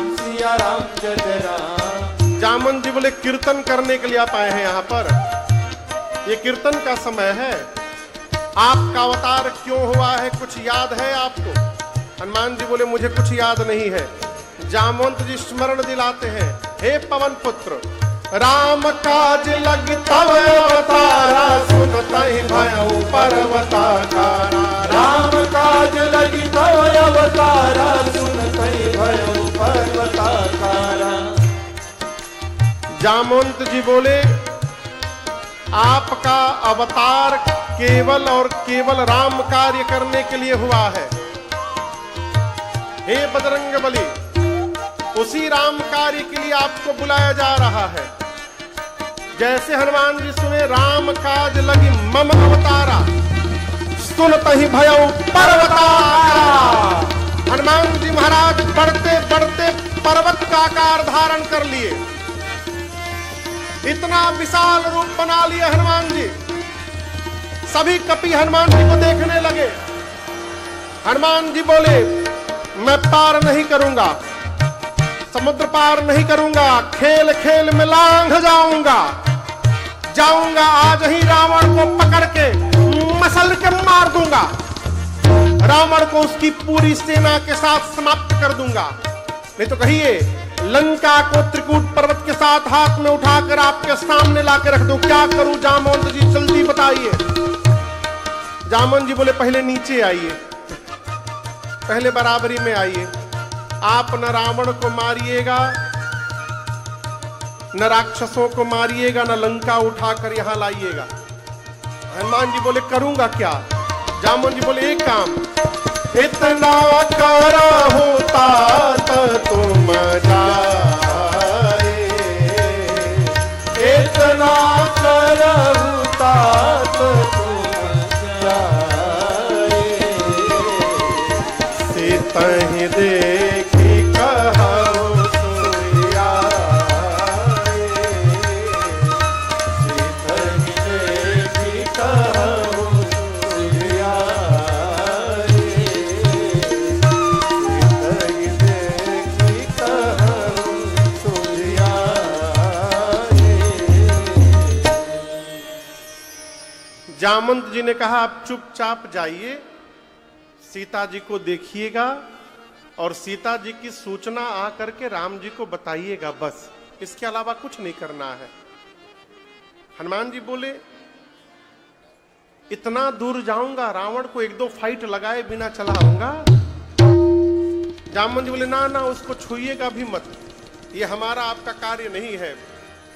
सिया राम जय जय राम। जामन जी बोले कीर्तन करने के लिए आप आए हैं यहाँ पर, ये कीर्तन का समय है। आपका अवतार क्यों हुआ है कुछ याद है आपको? हनुमान जी बोले मुझे कुछ याद नहीं है। जामवंत जी स्मरण दिलाते हैं, हे पवन पुत्र, राम काज लग तव अवतारा, सुनतहि भयउ पर्वताकारा, राम काज लगी तव अवतारा, सुनतहि भयउ पर्वताकारा। जामवंत जी बोले आपका अवतार केवल और केवल राम कार्य करने के लिए हुआ है। हे बजरंग बली, उसी राम कार्य के लिए आपको बुलाया जा रहा है। जैसे हनुमान जी सुने राम काज लगी मम अवतारा, सुनतहि भयउ पर्वताकारा। हनुमान जी महाराज बढ़ते बढ़ते पर्वत का आकार धारण कर लिए, इतना विशाल रूप बना लिया हनुमान जी। सभी कपि हनुमान जी को देखने लगे। हनुमान जी बोले मैं पार नहीं करूंगा, समुद्र पार नहीं करूंगा, खेल खेल में लांघ जाऊंगा, आज ही रावण को पकड़ के मसल के मार दूंगा, रावण को उसकी पूरी सेना के साथ समाप्त कर दूंगा। नहीं तो कहिए लंका को त्रिकूट पर्वत के साथ हाथ में उठाकर आपके सामने लाके रख दूं, क्या करूं जामवंत जी जल्दी बताइए। जामवंत जी बोले पहले नीचे आइए, पहले बराबरी में आइए। आप न रावण को मारिएगा, न राक्षसों को मारिएगा, न लंका उठाकर यहां लाइएगा। हनुमान जी बोले करूंगा क्या? जामवंत जी बोले एक काम, इतना करा होता तुम जाए, इतना करा होता तुम जाए, सीतहि देखी कहु सोया, सीतहि देखी कहु सोया, जामवंत जी ने कहा आप चुपचाप जाइए, सीता जी को देखिएगा और सीता जी की सूचना आकर के राम जी को बताइएगा, बस इसके अलावा कुछ नहीं करना है। हनुमान जी बोले इतना दूर जाऊंगा, रावण को एक दो फाइट लगाए बिना चला आऊंगा? जामवंत जी बोले ना ना उसको छूइएगा भी मत, ये हमारा आपका कार्य नहीं है,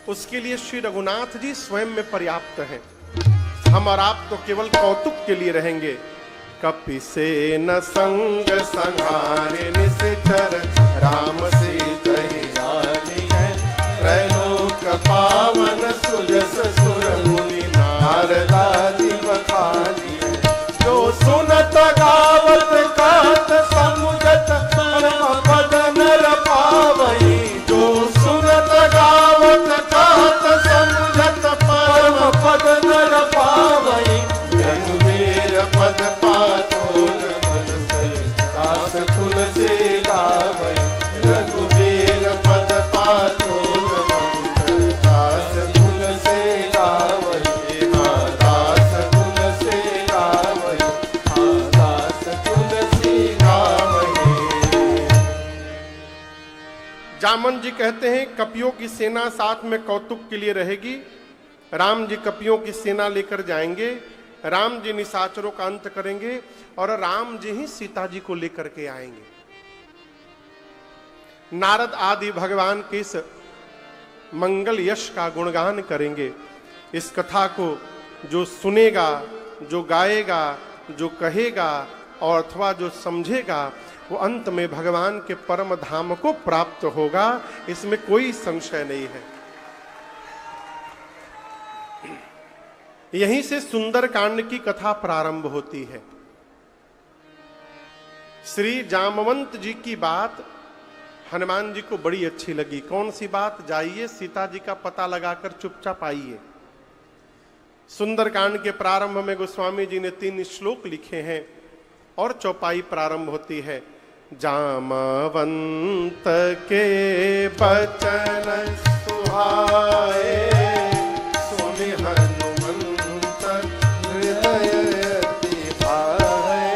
उसके लिए श्री रघुनाथ जी स्वयं में पर्याप्त हैं। हम और आप तो केवल कौतुक के लिए रहेंगे। कपि से न संग संहारे निश्चर राम सीतहि जानी है, त्रैलोक पावन सुजस सुर मुनि नारदादि बखानी है। जो सुनत गावत कहत समुझत परम पद नर पावई, जो सुनत गावत कहत समुझत परम पद नर पावई। रघुवीर पद पातोल मन से दास तुलसी गावई, रघुवीर पद पातोल मन से दास तुलसी गावई। हाँ दास तुलसी गावई, हाँ दास तुलसी गावई। जामवंत जी कहते हैं कपियों की सेना साथ में कौतुक के लिए रहेगी। राम जी कपियों की सेना लेकर जाएंगे, राम जी निशाचरों का अंत करेंगे और राम जी ही सीता जी को लेकर के आएंगे। नारद आदि भगवान के इस मंगल यश का गुणगान करेंगे। इस कथा को जो सुनेगा, जो गाएगा, जो कहेगा और अथवा जो समझेगा, वो अंत में भगवान के परम धाम को प्राप्त होगा, इसमें कोई संशय नहीं है। यहीं से सुंदर कांड की कथा प्रारंभ होती है। श्री जामवंत जी की बात हनुमान जी को बड़ी अच्छी लगी। कौन सी बात? जाइए सीता जी का पता लगाकर चुपचाप आइए। सुंदर कांड के प्रारंभ में गोस्वामी जी ने 3 श्लोक लिखे हैं और चौपाई प्रारंभ होती है। जामवंत के बचन सुहाए, सुनि हनुमंत हृदय भाए।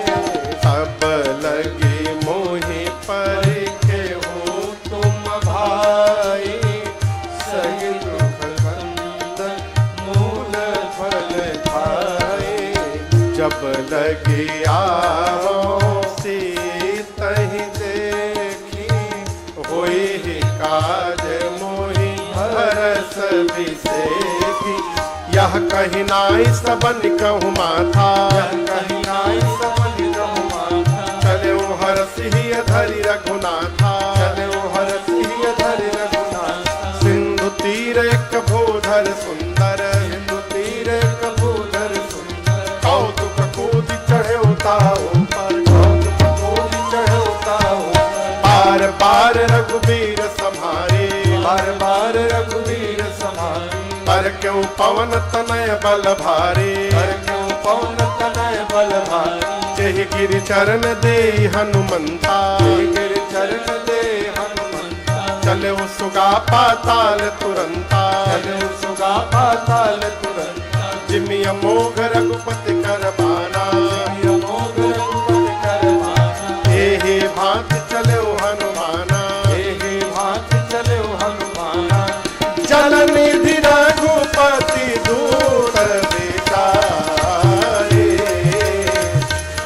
सब लगी मोहि परिखे हो तुम भाई, सही दुख कंद मूल फल खाए। जब लगी आवो सीतहि देखी, होई ही काज मोहि हरस विसेखी। यह कही नाई सबन कहूँ माथा, कहीं नाई सबन कहूँ माथा। चले हरसिहि धरि रघुनाथा, चले हरसिहि धरि रघुनाथा। सिंधु तीर एक भूधर सुंदर, सिंधु तीर एक भूधर सुंदर। कौतुक कूदि चढ़े उताओ पर, कौतुक कूदि चढ़े उताओ पर। पार पार रघुबीर सम्हारे, बार बार रघुवीर सम्हारे। पर क्यों पवन तनय बल भारे, पर क्यों पवन तनय बल भारी। जेहि गिरि चरण दे हनुमंता, गिर चरण दे हनुमंता। चले वो सुगा पाताल तुरंता। चले सुगा पाताल तुरंता। जिमि अमोघ रघुपति कर बाना, अमोघ रघुपति कर बाना। एहि भांति चले हनुमाना, एहि भांति चले हनुमाना। जल निधि रघुपति दूत विचारे,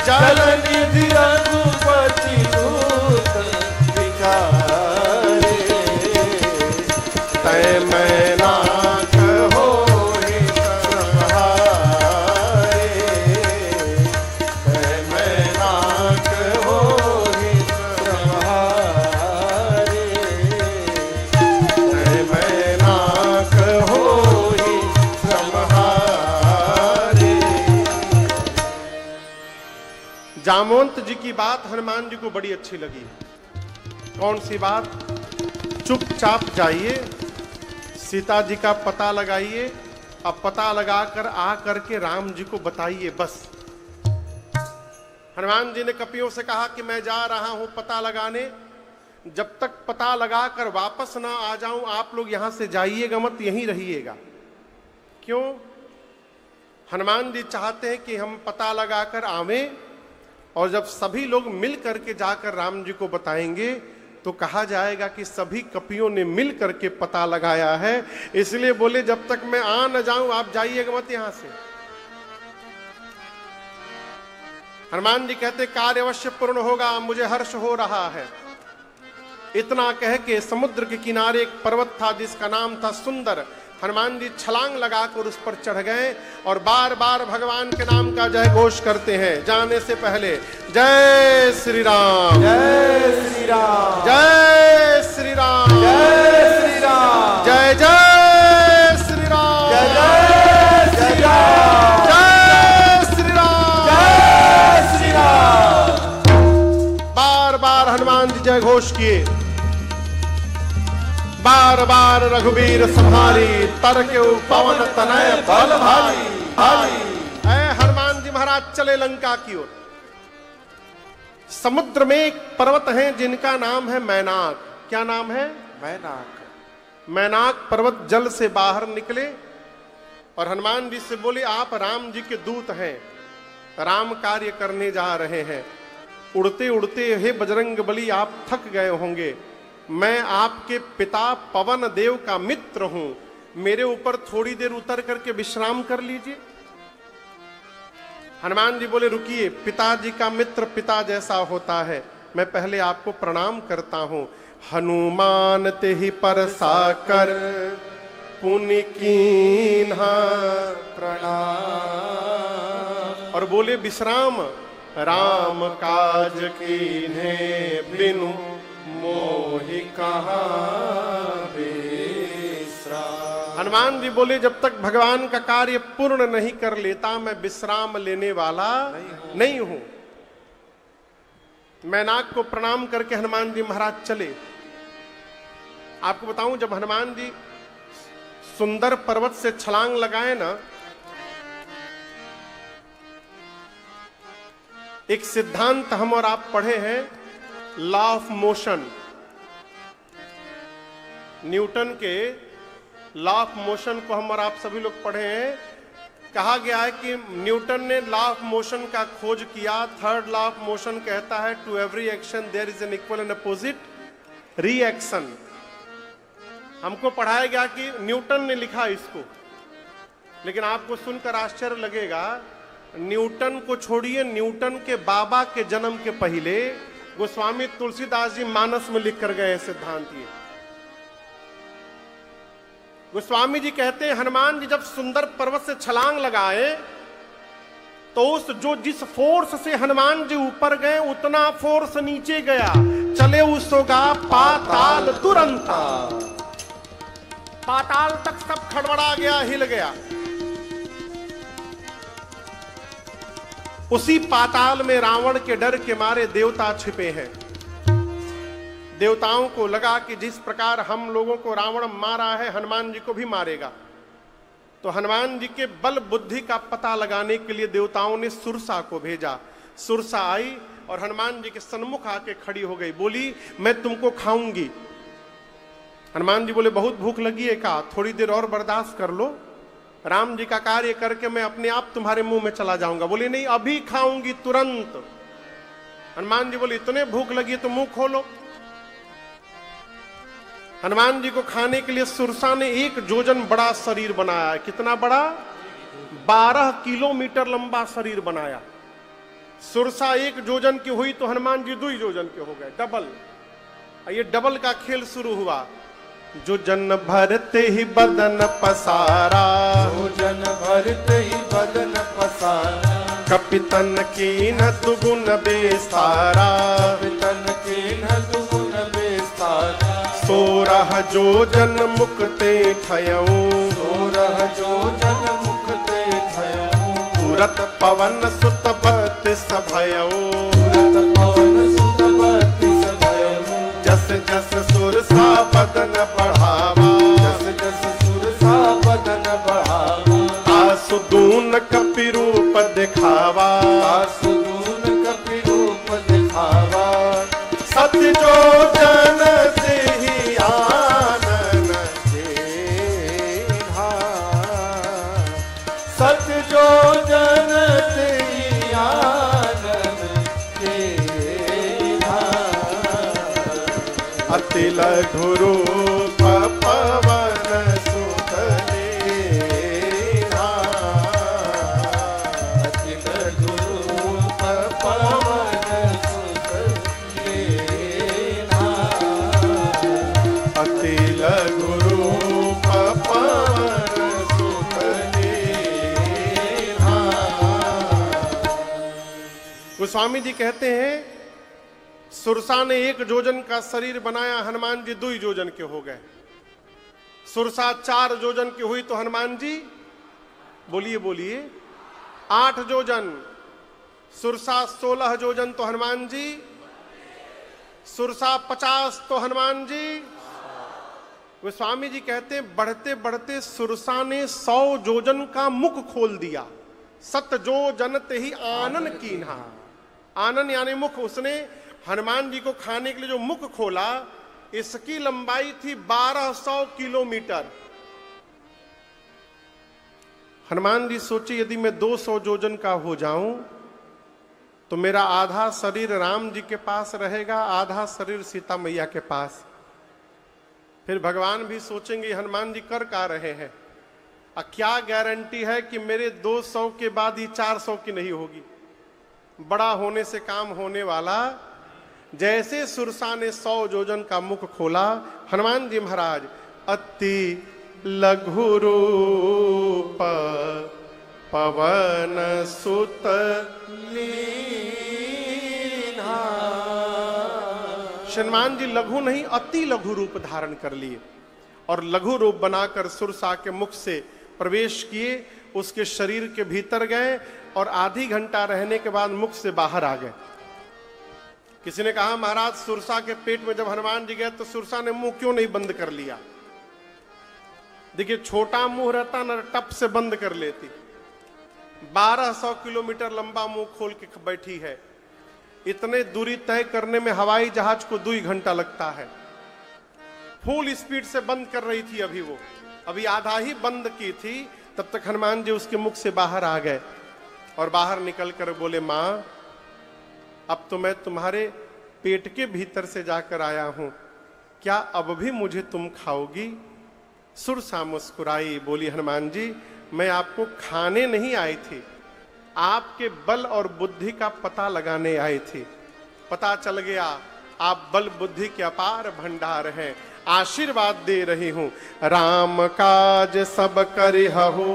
जल निधि रघुपति दूत विचारे। तय मैं नाथ होहि संहारे, तय मैं नाथ होहि संहारे, तय मैं नाथ होहि संहारे। जामवंत जी की बात हनुमान जी को बड़ी अच्छी लगी। कौन सी बात? चुपचाप जाइए, सीता जी का पता लगाइए, अब पता लगाकर आ करके राम जी को बताइए। बस हनुमान जी ने कपियों से कहा कि मैं जा रहा हूं पता लगाने, जब तक पता लगाकर वापस ना आ जाऊं आप लोग यहां से जाइएगा मत, यहीं रहिएगा। क्यों? हनुमान जी चाहते हैं कि हम पता लगाकर आवें और जब सभी लोग मिल करके जाकर राम जी को बताएंगे तो कहा जाएगा कि सभी कपियों ने मिल करके पता लगाया है। इसलिए बोले जब तक मैं आ न जाऊं आप जाइएगा मत यहां से। हनुमान जी कहते कार्य अवश्य पूर्ण होगा, मुझे हर्ष हो रहा है। इतना कह के समुद्र के किनारे एक पर्वत था जिसका नाम था सुंदर। हनुमान जी छलांग लगाकर उस पर चढ़ गए और बार बार भगवान के नाम का जय घोष करते हैं। जाने से पहले जय श्री राम, जय श्री राम, जय श्री राम, जय श्री राम, जय जय श्री राम, जय जय श्री राम, जय श्री राम, जय श्री राम। बार बार हनुमान जी जय घोष किए। बार बार रघुवीर संहारी, तरके पवन तनय बल भारी भारी। ऐ हनुमान जी महाराज चले लंका की ओर। समुद्र में एक पर्वत है जिनका नाम है मैनाक। क्या नाम है? मैनाक। मैनाक पर्वत जल से बाहर निकले और हनुमान जी से बोले, आप राम जी के दूत हैं, राम कार्य करने जा रहे हैं। उड़ते उड़ते हे बजरंग बली आप थक गए होंगे, मैं आपके पिता पवन देव का मित्र हूं, मेरे ऊपर थोड़ी देर उतर करके विश्राम कर लीजिए। हनुमान जी बोले, रुकिए, पिताजी का मित्र पिता जैसा होता है, मैं पहले आपको प्रणाम करता हूं। हनुमान ते ही परसाकर पुनि कीन्हा प्रणाम। और बोले, विश्राम राम काज कीन्हे बिनु मोहि कहाँ विश्राम। हनुमान जी बोले, जब तक भगवान का कार्य पूर्ण नहीं कर लेता मैं विश्राम लेने वाला नहीं हूं। मैनाक को प्रणाम करके हनुमान जी महाराज चले। आपको बताऊं, जब हनुमान जी सुंदर पर्वत से छलांग लगाए ना, एक सिद्धांत हम और आप पढ़े हैं, लॉ ऑफ मोशन। न्यूटन के लॉ ऑफ मोशन को हम और आप सभी लोग पढ़े हैं। कहा गया है कि न्यूटन ने लॉ ऑफ मोशन का खोज किया। थर्ड लॉ ऑफ मोशन कहता है, to every action there is an equal and opposite reaction. हमको पढ़ाया गया कि न्यूटन ने लिखा इसको, लेकिन आपको सुनकर आश्चर्य लगेगा, न्यूटन को छोड़िए, न्यूटन के बाबा के जन्म के पहले गोस्वामी तुलसीदास जी मानस में लिख कर गए सिद्धांत। ये गोस्वामी जी कहते हैं, हनुमान जी जब सुंदर पर्वत से छलांग लगाए तो उस जिस फोर्स से हनुमान जी ऊपर गए उतना फोर्स नीचे गया। चले उसोगा पाताल तुरंत, पाताल तक सब खड़बड़ा गया, हिल गया। उसी पाताल में रावण के डर के मारे देवता छिपे हैं। देवताओं को लगा कि जिस प्रकार हम लोगों को रावण मारा है हनुमान जी को भी मारेगा, तो हनुमान जी के बल बुद्धि का पता लगाने के लिए देवताओं ने सुरसा को भेजा। सुरसा आई और हनुमान जी के सन्मुख आके खड़ी हो गई, बोली, मैं तुमको खाऊंगी। हनुमान जी बोले, बहुत भूख लगी है का, थोड़ी देर और बर्दाश्त कर लो, राम जी का कार्य करके मैं अपने आप तुम्हारे मुंह में चला जाऊंगा। बोले, नहीं, अभी खाऊंगी तुरंत। हनुमान जी बोले, इतने भूख लगी तो मुंह खोलो। हनुमान जी को खाने के लिए सुरसा ने 1 जोजन बड़ा शरीर बनाया। कितना बड़ा? 12 किलोमीटर लंबा शरीर बनाया। सुरसा 1 जोजन की हुई तो हनुमान जी 2 जोजन के हो गए, डबल। ये डबल का खेल शुरू हुआ। जो जन भरते ही बदन पसारा, जो जन भरते ही बदन पसारा, कपितन की न दुगुन बेसारा, कपितन की न दुगुन बेसारा। 16 जो जन मुक्ते थयऊ, 16 जो जन मुक्ते थयऊ। तुरत पवन सुत बत्तीस भयऊ, तुरत पवन सुत बत्तीस भयऊ। जस जस सुरसा बदन बढ़ावा, जस जस सुरसा बदन बढ़ावा। आसुदून कपि रूप दिखावा, आसुदून कपि रूप दिखावा। सत्य जो जन से ही आनन जेठा, सत्य जो जन से ही आनन जेठा। अति लघु रूप पवन सुत लेना, अति लघु रूप पवन सुत लेना। गोस्वामी जी कहते हैं सुरसा ने 1 जोजन का शरीर बनाया, हनुमान जी 2 जोजन के हो गए। सुरसा 4 जोजन की हुई तो हनुमान जी बोलिए बोलिए 8 जोजन। सुरसा 16 जोजन तो हनुमान जी, सुरसा 50 तो हनुमान जी। वे स्वामी जी कहते हैं बढ़ते बढ़ते सुरसा ने 100 जोजन का मुख खोल दिया। 7 जोजन ते ही आनन कीन्हा। आनन यानी मुख, उसने हनुमान जी को खाने के लिए जो मुख खोला, इसकी लंबाई थी 1200 किलोमीटर। हनुमान जी सोचे यदि मैं 200 जोजन का हो जाऊं तो मेरा आधा शरीर राम जी के पास रहेगा, आधा शरीर सीता मैया के पास। फिर भगवान भी सोचेंगे हनुमान जी कर का रहे हैं, क्या गारंटी है कि मेरे 200 के बाद ही 400 की नहीं होगी। बड़ा होने से काम होने वाला। जैसे सुरसा ने 100 जोजन का मुख खोला, हनुमान जी महाराज अति लघु रूप पवन सुत लीन्हा। हनुमान जी लघु नहीं अति लघु रूप धारण कर लिए और लघु रूप बनाकर सुरसा के मुख से प्रवेश किए, उसके शरीर के भीतर गए और आधी घंटा रहने के बाद मुख से बाहर आ गए। किसी ने कहा महाराज सुरसा के पेट में जब हनुमान जी गए तो सुरसा ने मुंह क्यों नहीं बंद कर लिया? देखिए छोटा मुंह रहता ना, टप से बंद कर लेती। 1200 किलोमीटर लंबा मुंह खोल के बैठी है। इतने दूरी तय करने में हवाई जहाज को 2 घंटा लगता है। फुल स्पीड से बंद कर रही थी अभी वो, अभी आधा ही बंद की थी, तब तक हनुमान जी उसके मुख से बाहर आ गए और बाहर निकलकर बोले मां अब तो मैं तुम्हारे पेट के भीतर से जाकर आया हूं, क्या अब भी मुझे तुम खाओगी? सुरसा मुस्कुराई, बोली हनुमान जी मैं आपको खाने नहीं आई थी, आपके बल और बुद्धि का पता लगाने आई थी। पता चल गया आप बल बुद्धि के अपार भंडार हैं, आशीर्वाद दे रही हूं। राम काज सब करिहु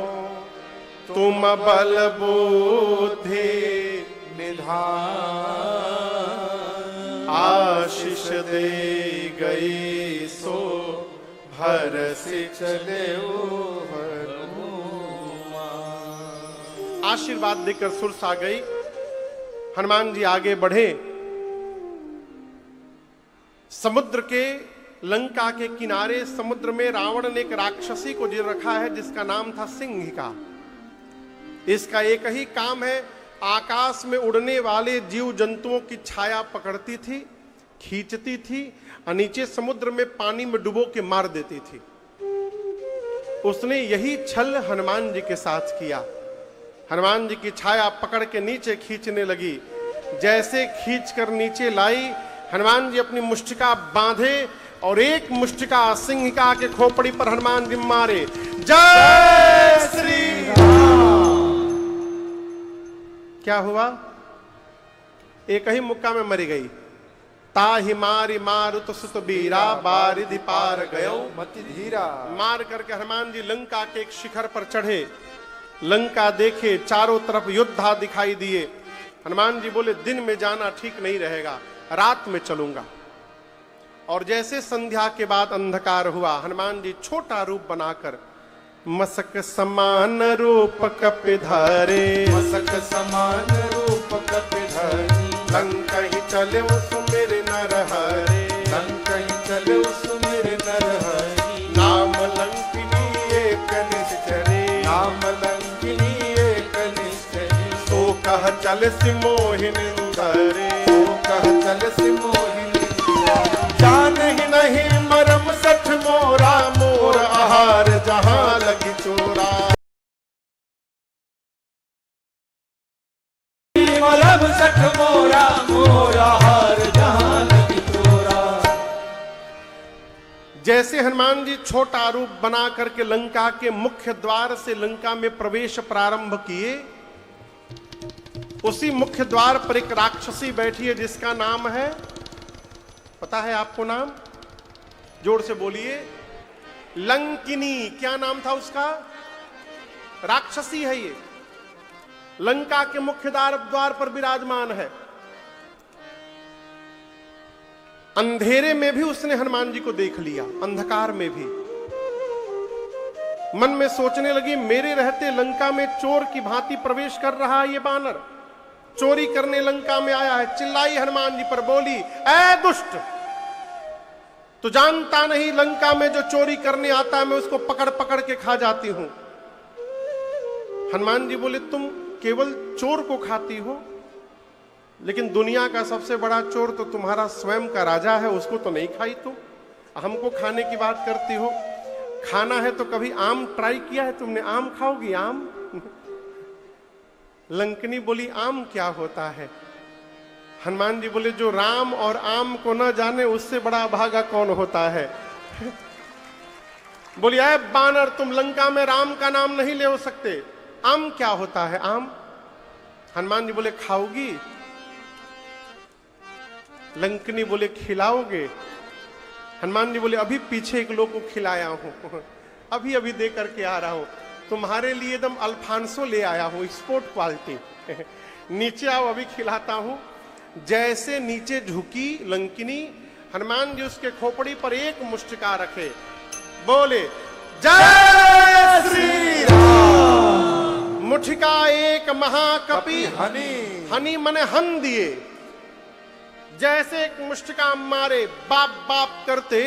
तुम बल बुद्धि निधान। आशीष दे गई सो भरसि चले। आशीर्वाद देकर सुरसा गई। हनुमान जी आगे बढ़े। समुद्र के लंका के किनारे समुद्र में रावण ने एक राक्षसी को जिन रखा है जिसका नाम था सिंहिका। इसका एक ही काम है, आकाश में उड़ने वाले जीव जंतुओं की छाया पकड़ती थी, खींचती थी और नीचे समुद्र में पानी में डुबो के मार देती थी। उसने यही छल हनुमान जी के साथ किया। हनुमान जी की छाया पकड़ के नीचे खींचने लगी। जैसे खींचकर नीचे लाई, हनुमान जी अपनी मुष्टिका बांधे और एक मुष्टिका सिंहिका के खोपड़ी पर हनुमान जी मारे। जय श्री राम। क्या हुआ? एक ही मुक्का में मरी गई। ताहि मारी मारुत सुत बीरा बारिधि पार गयो मति धीरा। मार करके हनुमान जी लंका के एक शिखर पर चढ़े। लंका देखे, चारों तरफ योद्धा दिखाई दिए। हनुमान जी बोले दिन में जाना ठीक नहीं रहेगा, रात में चलूंगा। और जैसे संध्या के बाद अंधकार हुआ, हनुमान जी छोटा रूप बनाकर मसक समान रूप कपिधारे। मसक समान रूप कपिधारी। लंका ही चले सुमेर नर हरे। लंका ही चले सुमेर नर हरि। नाम लंकिनी एक निश्चरे। नाम लंकिनी एक निश्चरी। सो कह चल सिमोहिनिंदरे। सो कह चल सिमोहिनी। जान ही नहीं मरम सठ मोरा, मोर आहार जहां लगी चोरा। मरम सठ मोरा, मोर आहार जहां लगी चोरा। जैसे हनुमान जी छोटा रूप बना करके लंका के मुख्य द्वार से लंका में प्रवेश प्रारंभ किए, उसी मुख्य द्वार पर एक राक्षसी बैठी है जिसका नाम है, पता है आपको नाम? जोर से बोलिए। लंकिनी। क्या नाम था उसका? राक्षसी है ये। लंका के मुख्य द्वार पर विराजमान है। अंधेरे में भी उसने हनुमान जी को देख लिया, अंधकार में भी। मन में सोचने लगी, मेरे रहते लंका में चोर की भांति प्रवेश कर रहा है ये बानर, चोरी करने लंका में आया है। चिल्लाई हनुमान जी पर, बोली, ऐ दुष्ट, तो जानता नहीं लंका में जो चोरी करने आता है मैं उसको पकड़ पकड़ के खा जाती हूं। हनुमान जी बोले, तुम केवल चोर को खाती हो, लेकिन दुनिया का सबसे बड़ा चोर तो तुम्हारा स्वयं का राजा है, उसको तो नहीं खाई तुम, हमको खाने की बात करती हो। खाना है तो कभी आम ट्राई किया है तुमने? आम खाओगी? आम? लंकनी बोली, आम क्या होता है? हनुमान जी बोले, जो राम और आम को न जाने उससे बड़ा भागा कौन होता है। बोली, अरे बानर, तुम लंका में राम का नाम नहीं ले सकते, आम क्या होता है? आम? हनुमान जी बोले, खाओगी? लंकनी बोले, खिलाओगे? हनुमान जी बोले, अभी पीछे एक लोग को खिलाया हूं, अभी अभी दे करके आ रहा हूं, तुम्हारे लिए एकदम अल्फांसो ले आया हूं, एक्सपोर्ट क्वालिटी। नीचे आओ, अभी खिलाता हूं। जैसे नीचे झुकी लंकिनी, हनुमान जी उसके खोपड़ी पर एक मुष्टिका रखे, बोले, जय श्री राम। मुठिका एक महाकपि हनी, हनी मने हन दिए। जैसे एक मुष्टिका मारे, बाप बाप करते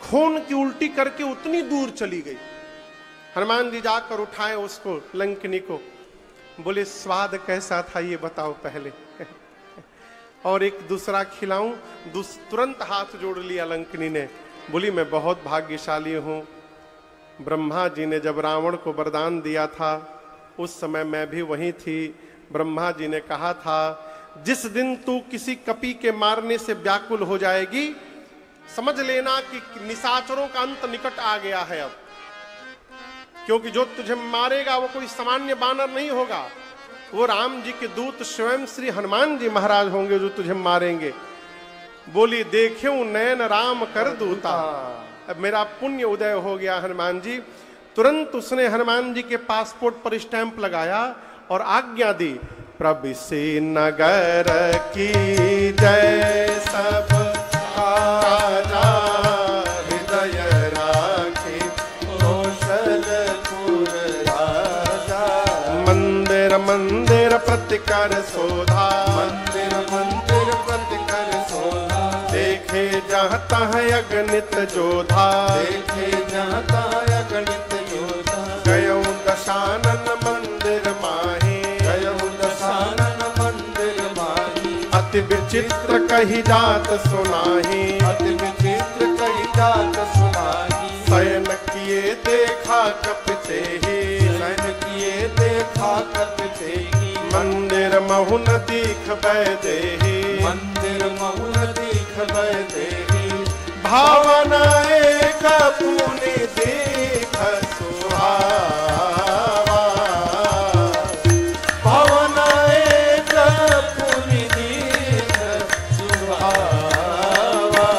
खून की उल्टी करके उतनी दूर चली गई। हनुमान जी जाकर उठाए उसको, लंकिनी को, बोले, स्वाद कैसा था ये बताओ पहले, और एक दूसरा खिलाऊं? तुरंत हाथ जोड़ लिया लंकिनी ने, बोली, मैं बहुत भाग्यशाली हूं, ब्रह्मा जी ने जब रावण को वरदान दिया था उस समय मैं भी वहीं थी। ब्रह्मा जी ने कहा था, जिस दिन तू किसी कपि के मारने से व्याकुल हो जाएगी, समझ लेना कि निशाचरों का अंत निकट आ गया है अब, क्योंकि जो तुझे मारेगा वो कोई सामान्य बानर नहीं होगा, वो राम जी के दूत स्वयं श्री हनुमान जी महाराज होंगे जो तुझे मारेंगे। बोली, देख्यूं नयन राम कर दूता, अब मेरा पुण्य उदय हो गया हनुमान जी। तुरंत उसने हनुमान जी के पासपोर्ट पर स्टैंप लगाया और आज्ञा दी, प्रविशि नगर की जय, सब राजा हृदय राखे, कौशलपुर राजा। मंदिर मंदिर प्रतिकर शोधा, मंदिर मंदिर प्रतिकर शोधा, देखे जहाँ तहाँ अगणित जोधा, देखे जहाँ तहाँ अगणित जोधा। गयो दशानन मंदिर माही, अति विचित्र कही जात सुनाही, अति विचित्र कही जात सुनाही। शयन किए देखा कपिते ही, शयन किए देखा कपिते ही। मंदिर महुन दीख बैदेही, मंदिर महुन दीख बैदेही। भावना एक पुनि देख सुहावा, भावना एक पुनि देख सुहावा।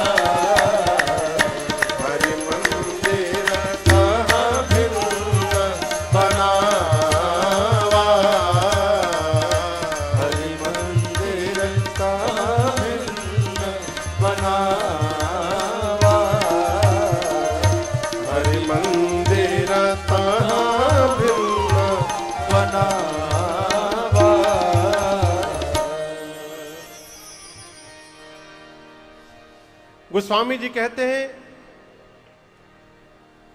हरि मंदिर कहाँ भिन्न बनावा, हरि मंदिर कहाँ भिन्न बनावा, हरि मंदिर कहाँ भिन्न बनावा। गोस्वामी जी कहते हैं,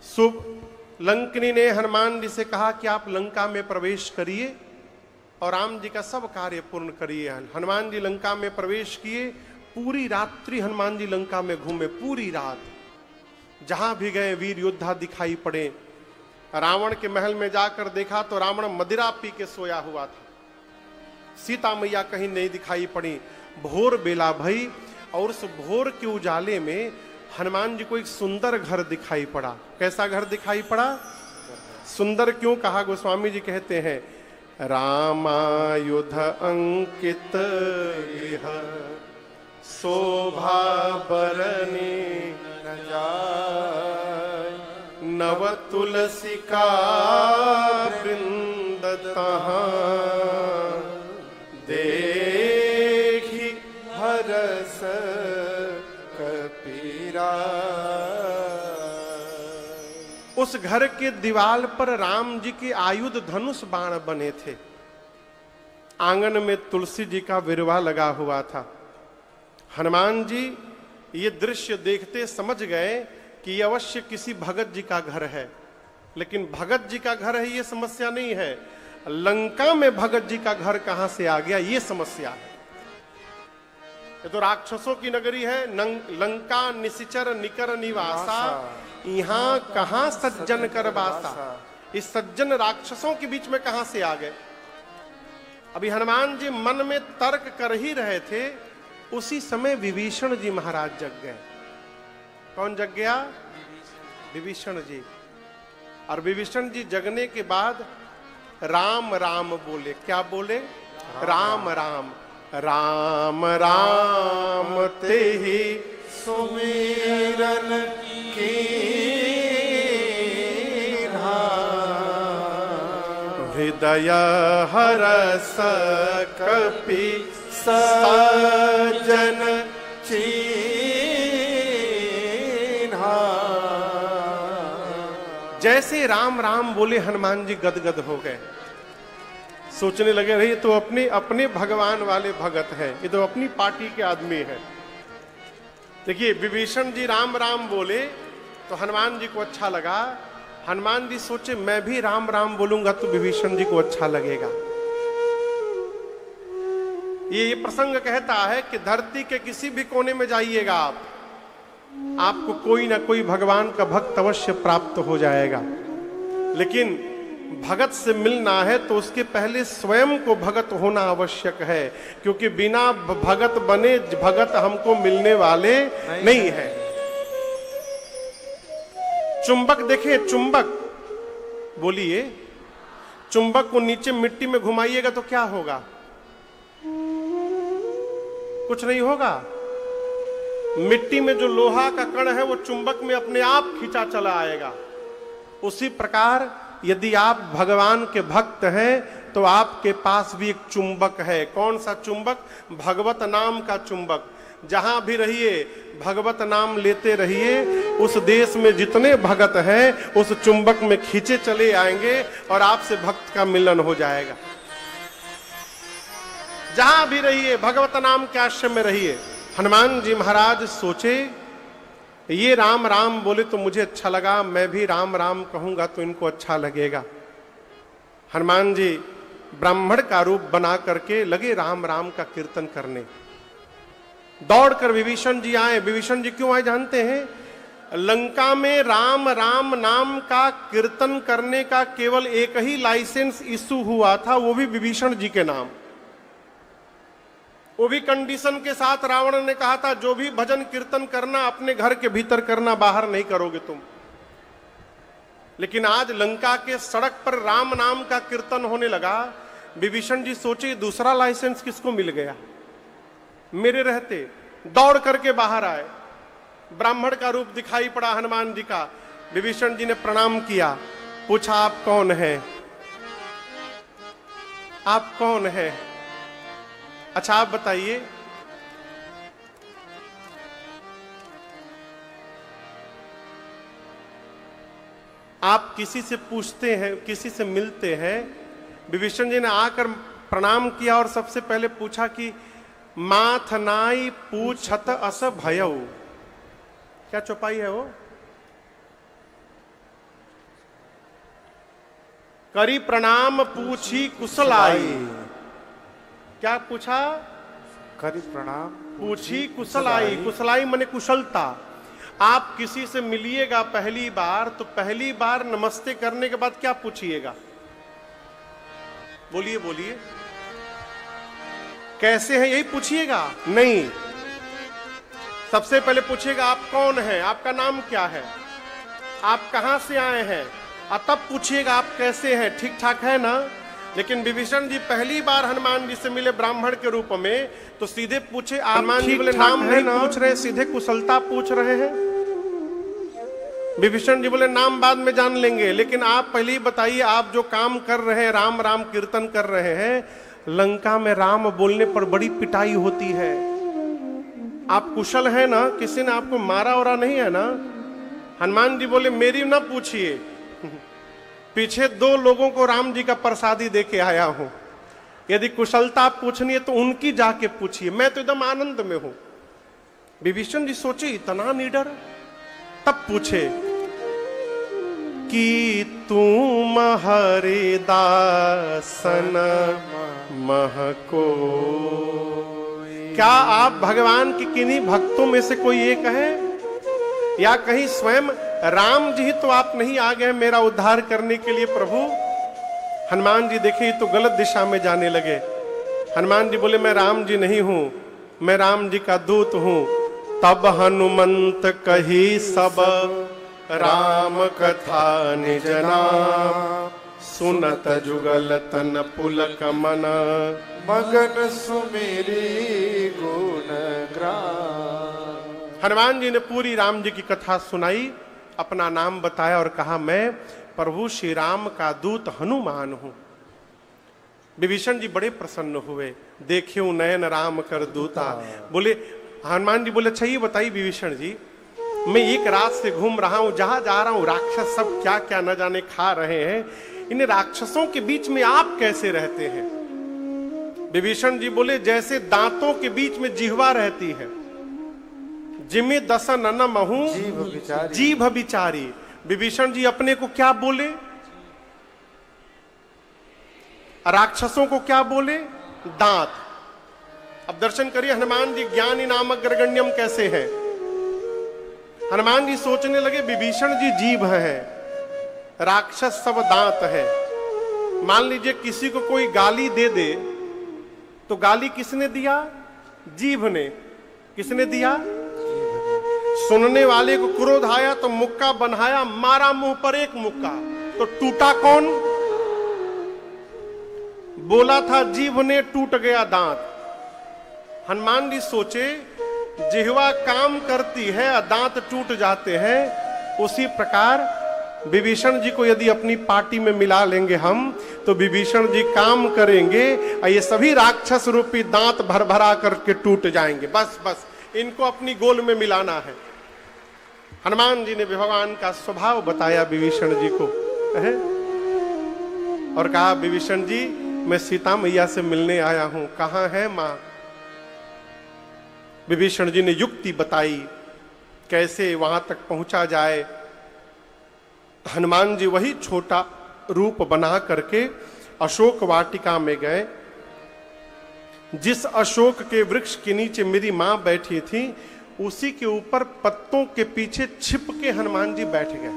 शुभ लंकिनी ने हनुमान जी से कहा कि आप लंका में प्रवेश करिए और राम जी का सब कार्य पूर्ण करिए। हनुमान जी लंका में प्रवेश किए, पूरी रात्रि हनुमान जी लंका में घूमे, पूरी रात जहां भी गए वीर योद्धा दिखाई पड़े। रावण के महल में जाकर देखा तो रावण मदिरा पी के सोया हुआ था, सीता मैया कहीं नहीं दिखाई पड़ी। भोर बेला भई और उस भोर के उजाले में हनुमान जी को एक सुंदर घर दिखाई पड़ा। कैसा घर दिखाई पड़ा? सुंदर क्यों कहा? गोस्वामी जी कहते हैं, रामायुध अंकित इह शोभा बरनी न जाय, नव तुलसी का वृंद तहाँ देखी हरस उस घर के दीवार पर राम जी के आयुध धनुष बाण बने थे। आंगन में तुलसी जी का विरवा लगा हुआ था। हनुमान जी ये दृश्य देखते समझ गए कि ये अवश्य किसी भगत जी का घर है, लेकिन भगत जी का घर है ये समस्या नहीं है, लंका में भगत जी का घर कहां से आ गया ये समस्या है। ये तो राक्षसों की नगरी है, लंका निशिचर निकर निवासा, यहां कहां सज्जन कर बासा। इस सज्जन राक्षसों के बीच में कहां से आ गए। अभी हनुमान जी मन में तर्क कर ही रहे थे, उसी समय विभीषण जी महाराज जग गए। कौन जग गया? विभीषण जी। और विभीषण जी जगने के बाद राम राम बोले। क्या बोले? राम राम। राम राम ते ही सुमिरन की हृदय हरस कपि सज्जन चीन्हा। जैसे राम राम बोले हनुमान जी गदगद हो गए, सोचने लगे रही तो अपने अपने भगवान वाले भगत हैं, ये तो अपनी पार्टी के आदमी हैं। देखिए विभीषण जी राम राम बोले तो हनुमान जी को अच्छा लगा। हनुमान जी सोचे मैं भी राम राम बोलूंगा तो विभीषण जी को अच्छा लगेगा। ये प्रसंग कहता है कि धरती के किसी भी कोने में जाइएगा आपको कोई ना कोई भगवान का भक्त अवश्य प्राप्त हो जाएगा। लेकिन भगत से मिलना है तो उसके पहले स्वयं को भगत होना आवश्यक है, क्योंकि बिना भगत बने भगत हमको मिलने वाले नहीं है। चुंबक देखे, चुंबक बोलिए, चुंबक को नीचे मिट्टी में घुमाइएगा तो क्या होगा? कुछ नहीं होगा। मिट्टी में जो लोहा का कण है वो चुंबक में अपने आप खींचा चला आएगा। उसी प्रकार यदि आप भगवान के भक्त हैं तो आपके पास भी एक चुंबक है। कौन सा चुंबक? भगवत नाम का चुंबक। जहां भी रहिए भगवत नाम लेते रहिए, उस देश में जितने भगत हैं उस चुंबक में खींचे चले आएंगे और आपसे भक्त का मिलन हो जाएगा। जहां भी रहिए भगवत नाम के आश्रम में रहिए। हनुमान जी महाराज सोचे ये राम राम बोले तो मुझे अच्छा लगा, मैं भी राम राम कहूंगा तो इनको अच्छा लगेगा। हनुमान जी ब्राह्मण का रूप बना करके लगे राम राम का कीर्तन करने। दौड़कर विभीषण जी आए। विभीषण जी क्यों आए जानते हैं? लंका में राम राम नाम का कीर्तन करने का केवल एक ही लाइसेंस इशू हुआ था, वो भी विभीषण जी के नाम। वो भी कंडीशन के साथ रावण ने कहा था जो भी भजन कीर्तन करना अपने घर के भीतर करना, बाहर नहीं करोगे तुम। लेकिन आज लंका के सड़क पर राम नाम का कीर्तन होने लगा। विभीषण जी सोचे दूसरा लाइसेंस किसको मिल गया मेरे रहते। दौड़ करके बाहर आए। ब्राह्मण का रूप दिखाई पड़ा हनुमान जी का। विभीषण जी ने प्रणाम किया, पूछा आप कौन हैं? आप कौन हैं? अच्छा आप बताइए, आप किसी से पूछते हैं, किसी से मिलते हैं। विभीषण जी ने आकर प्रणाम किया और सबसे पहले पूछा कि माथ नाई पूछत अस भयऊ। क्या चौपाई है वो? करी प्रणाम पूछी कुशलाई। क्या पूछा? करी प्रणाम पूछी कुशलाई। कुशलाई माने कुशलता। आप किसी से मिलिएगा पहली बार तो पहली बार नमस्ते करने के बाद क्या पूछिएगा? बोलिए बोलिए, कैसे हैं यही पूछिएगा? नहीं, सबसे पहले पूछिएगा आप कौन हैं, आपका नाम क्या है, आप कहां से आए हैं, और तब पूछिएगा आप कैसे हैं, ठीक ठाक है ना। लेकिन विभीषण जी पहली बार हनुमान जी से मिले ब्राह्मण के रूप में तो सीधे पूछे, हनुमान जी बोले नाम नहीं पूछ रहे, सीधे कुशलता पूछ रहे हैं। विभीषण जी बोले नाम बाद में जान लेंगे, लेकिन आप पहले ही बताइए आप जो काम कर रहे हैं, राम राम कीर्तन कर रहे हैं, लंका में राम बोलने पर बड़ी पिटाई होती है। आप कुशल हैं ना? किसी ने आपको मारा वरा नहीं है ना? हनुमान जी बोले मेरी ना पूछिए, पीछे 2 लोगों को राम जी का प्रसादी दे के आया हूं। यदि कुशलता पूछनी है तो उनकी जाके पूछिए, मैं तो एकदम आनंद में हूं। विभीषण जी सोचे इतना निडर, तब पूछे कि तुम हरि दासन महको, क्या आप भगवान के किन्हीं भक्तों में से कोई एक है, या कहीं स्वयं राम जी तो आप नहीं आ गए मेरा उद्धार करने के लिए प्रभु? हनुमान जी देखे तो गलत दिशा में जाने लगे। हनुमान जी बोले मैं राम जी नहीं हूं, मैं राम जी का दूत हूं। तब हनुमंत कही सब राम कथा निज नाम, सुनत जुगल तन पुलक मन, मगन सुमेरी गुण ग्राम। हनुमान जी ने पूरी राम जी की कथा सुनाई, अपना नाम बताया और कहा मैं प्रभु श्री राम का दूत हनुमान हूं। विभीषण जी बड़े प्रसन्न हुए, देखियो नयन राम कर दूता। बोले हनुमान जी बोले अच्छा ये बताइए विभीषण जी, मैं एक रात से घूम रहा हूं, जहां जा रहा हूं राक्षस सब क्या क्या न जाने खा रहे हैं, इन राक्षसों के बीच में आप कैसे रहते हैं? विभीषण जी बोले जैसे दांतों के बीच में जिह्वा रहती है, जिमे दसन न महू जीभ बिचारी। विभीषण जी अपने को क्या बोले, राक्षसों को क्या बोले? दांत। अब दर्शन करिए हनुमान जी ज्ञानी नामक ग्रगण्यम कैसे है। हनुमान जी सोचने लगे विभीषण जी जीभ है, राक्षस सब दांत है। मान लीजिए किसी को कोई गाली दे दे तो गाली किसने दिया? जीभ ने। किसने दिया? सुनने वाले को क्रोध आया तो मुक्का बनाया, मारा मुंह पर एक मुक्का, तो टूटा कौन? बोला था जीभ ने, टूट गया दांत। हनुमान जी सोचे जिह्वा काम करती है, दांत टूट जाते हैं। उसी प्रकार विभीषण जी को यदि अपनी पार्टी में मिला लेंगे हम, तो विभीषण जी काम करेंगे और ये सभी राक्षस रूपी दांत भर भरा करके टूट जाएंगे। बस बस इनको अपनी गोल में मिलाना है। हनुमान जी ने भगवान का स्वभाव बताया विभीषण जी को और कहा विभीषण जी मैं सीता मैया से मिलने आया हूं, कहां है मां? विभीषण जी ने युक्ति बताई कैसे वहां तक पहुंचा जाए। हनुमान जी वही छोटा रूप बना करके अशोक वाटिका में गए। जिस अशोक के वृक्ष के नीचे मेरी मां बैठी थी, उसी के ऊपर पत्तों के पीछे छिप के हनुमान जी बैठ गए।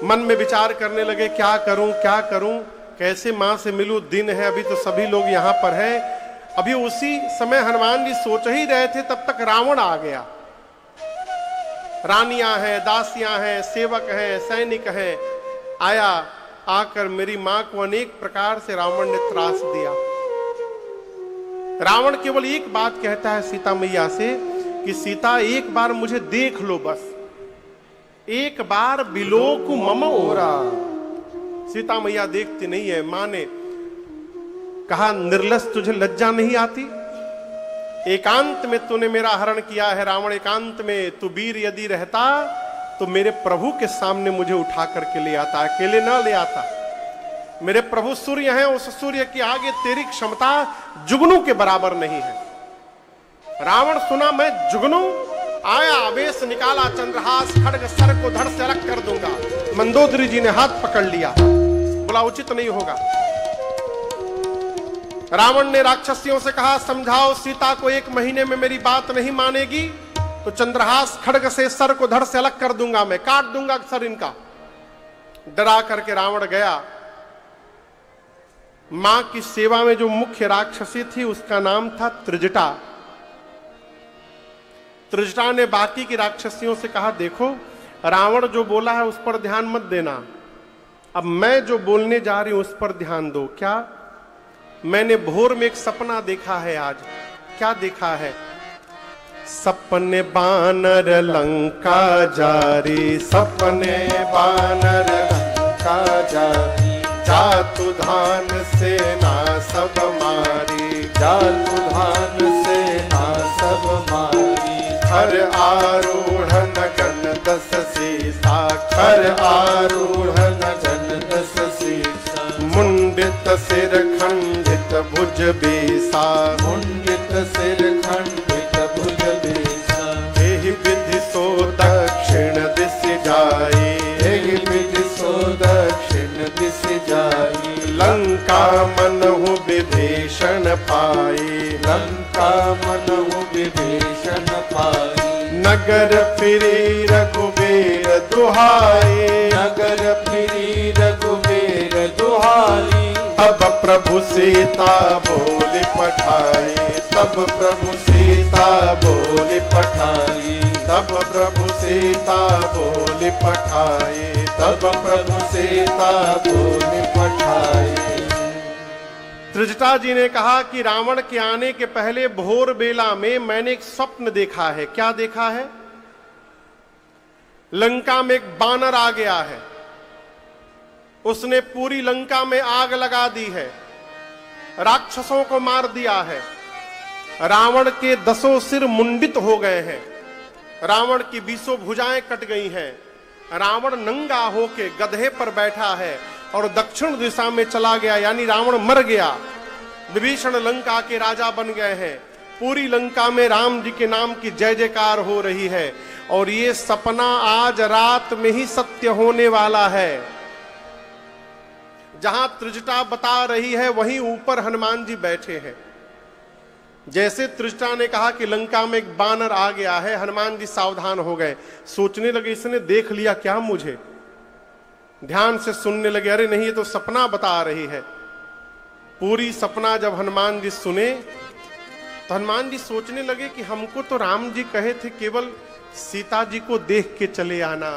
मन में विचार करने लगे क्या करूं, कैसे मां से मिलूं, दिन है अभी तो सभी लोग यहां पर हैं। अभी उसी समय हनुमान जी सोच ही रहे थे, तब तक रावण आ गया। रानियां हैं, दासियां हैं, सेवक हैं, सैनिक हैं, आया। आकर मेरी मां को अनेक प्रकार से रावण ने त्रास दिया। रावण केवल एक बात कहता है सीता मैया से कि सीता एक बार मुझे देख लो, बस एक बार बिलोकु मम ओरा। सीता मैया देखती नहीं है। मां ने कहा निर्लज्ज तुझे लज्जा नहीं आती? एकांत में तूने मेरा हरण किया है रावण, एकांत में। तू वीर यदि रहता तो मेरे प्रभु के सामने मुझे उठा करके ले आता, अकेले ना ले आता। मेरे प्रभु सूर्य हैं, उस सूर्य के आगे तेरी क्षमता जुगनू के बराबर नहीं है। रावण सुना मैं जुगनू, आया आवेश निकाला, चंद्रहास खड्ग सर को धड़ से अलग कर दूंगा। मंदोदरी जी ने हाथ पकड़ लिया, बोला उचित नहीं होगा। रावण ने राक्षसियों से कहा समझाओ सीता को, 1 महीने में मेरी बात नहीं मानेगी तो चंद्रहास खड्ग से सर को धड़ से अलग कर दूंगा, मैं काट दूंगा सर इनका। डरा करके रावण गया। मां की सेवा में जो मुख्य राक्षसी थी उसका नाम था त्रिजटा। त्रिजटा ने बाकी की राक्षसियों से कहा देखो रावण जो बोला है उस पर ध्यान मत देना, अब मैं जो बोलने जा रही हूं उस पर ध्यान दो। क्या? मैंने भोर में एक सपना देखा है आज। क्या देखा है? सपने बानर लंका जारी, सपने बानर लंका जारी, जातु धान सेना सब मारी, जातु धान सेना सब मारी, खर आरूढ़ नगन 10 सीता, खर आरूढ़ न जन दस सीसा, मुंडित सिर खंडित भुज बेसा, मुंडित सिर खंडित भुज बेसा, एहि विधि सो दक्षिण दिश जाए, एहि विधि सो दक्षिण दिश जाई, लंका मनहु विभीषण पाए, लंका मनहु विभीषण पाई, नगर फिरी रघुबीर दुहाए, नगर फिरी रघुबीर दुहाई, तब प्रभु सीता बोली पठाई, तब प्रभु सीता बोली पठाई, तब प्रभु सीता बोली पठाई, तब प्रभु सीता बोली पठाई। त्रिजटा जी ने कहा कि रावण के आने के पहले भोर बेला में मैंने एक स्वप्न देखा है। क्या देखा है? लंका में एक बानर आ गया है, उसने पूरी लंका में आग लगा दी है, राक्षसों को मार दिया है, रावण के 10 सिर मुंडित हो गए हैं, रावण की 20 भुजाएं कट गई हैं, रावण नंगा होके गधे पर बैठा है और दक्षिण दिशा में चला गया, यानी रावण मर गया। विभीषण लंका के राजा बन गए हैं, पूरी लंका में राम जी के नाम की जय जयकार हो रही है, और ये सपना आज रात में ही सत्य होने वाला है। जहां त्रिजटा बता रही है वहीं ऊपर हनुमान जी बैठे हैं। जैसे त्रिजटा ने कहा कि लंका में एक बानर आ गया है, हनुमान जी सावधान हो गए, सोचने लगे इसने देख लिया क्या मुझे, ध्यान से सुनने लगे, अरे नहीं ये तो सपना बता रही है। पूरी सपना जब हनुमान जी सुने तो हनुमान जी सोचने लगे कि हमको तो राम जी कहे थे केवल सीता जी को देख के चले आना,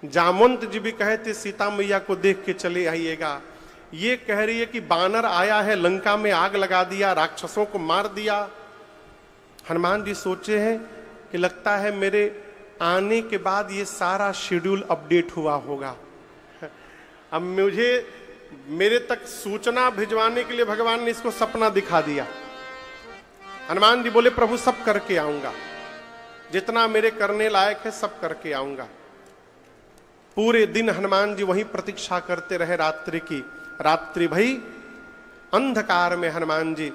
जामवंत जी भी कहे थे सीता मैया को देख के चले आइएगा, ये कह रही है कि बानर आया है, लंका में आग लगा दिया, राक्षसों को मार दिया। हनुमान जी सोचे हैं कि लगता है मेरे आने के बाद ये सारा शेड्यूल अपडेट हुआ होगा। अब मुझे मेरे तक सूचना भिजवाने के लिए भगवान ने इसको सपना दिखा दिया। हनुमान जी बोले प्रभु सब करके आऊंगा, जितना मेरे करने लायक है सब करके आऊंगा। पूरे दिन हनुमान जी वहीं प्रतीक्षा करते रहे रात्रि की। रात्रि भई, अंधकार में हनुमान जी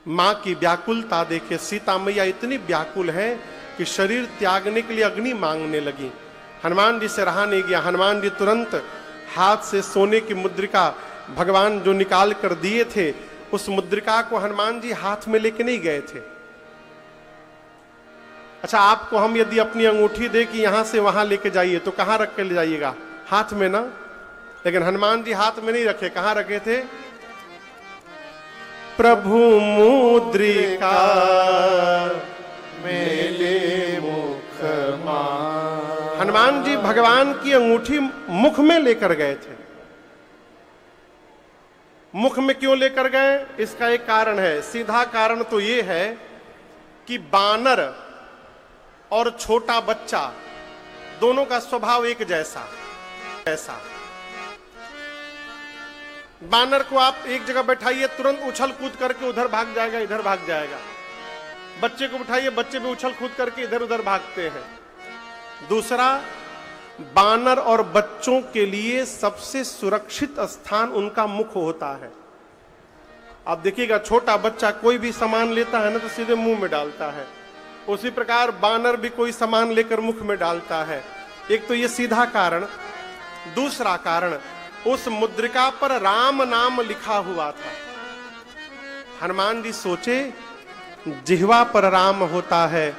मां की व्याकुलता देखे, सीता मैया इतनी व्याकुल है कि शरीर त्यागने के लिए अग्नि मांगने लगी। हनुमान जी से रहा नहीं गया, हनुमान जी तुरंत हाथ से सोने की मुद्रिका भगवान जो निकाल कर दिए थे, उस मुद्रिका को हनुमान जी हाथ में लेके नहीं गए थे। अच्छा, आपको हम यदि अपनी अंगूठी दे कि यहां से वहां लेके जाइए तो कहां रख के ले जाइएगा? हाथ में ना। लेकिन हनुमान जी हाथ में नहीं रखे, कहां रखे थे? प्रभु मुद्रिका मेले मुख मान। हनुमान जी भगवान की अंगूठी मुख में लेकर गए थे। मुख में क्यों लेकर गए? इसका एक कारण है। सीधा कारण तो यह है कि बानर और छोटा बच्चा दोनों का स्वभाव एक जैसा। बानर को आप एक जगह बैठाइए, तुरंत उछल कूद करके उधर भाग जाएगा, इधर भाग जाएगा। बच्चे को बिठाइए, बच्चे भी उछल कूद करके इधर उधर भागते हैं। दूसरा, बानर और बच्चों के लिए सबसे सुरक्षित स्थान उनका मुख होता है। आप देखिएगा, छोटा बच्चा कोई भी सामान लेता है ना तो सीधे मुंह में डालता है, उसी प्रकार बानर भी कोई सामान लेकर मुख में डालता है। एक तो ये सीधा कारण। दूसरा कारण, उस मुद्रिका पर राम नाम लिखा हुआ था। हनुमान जी सोचे जिह्वा पर राम होता है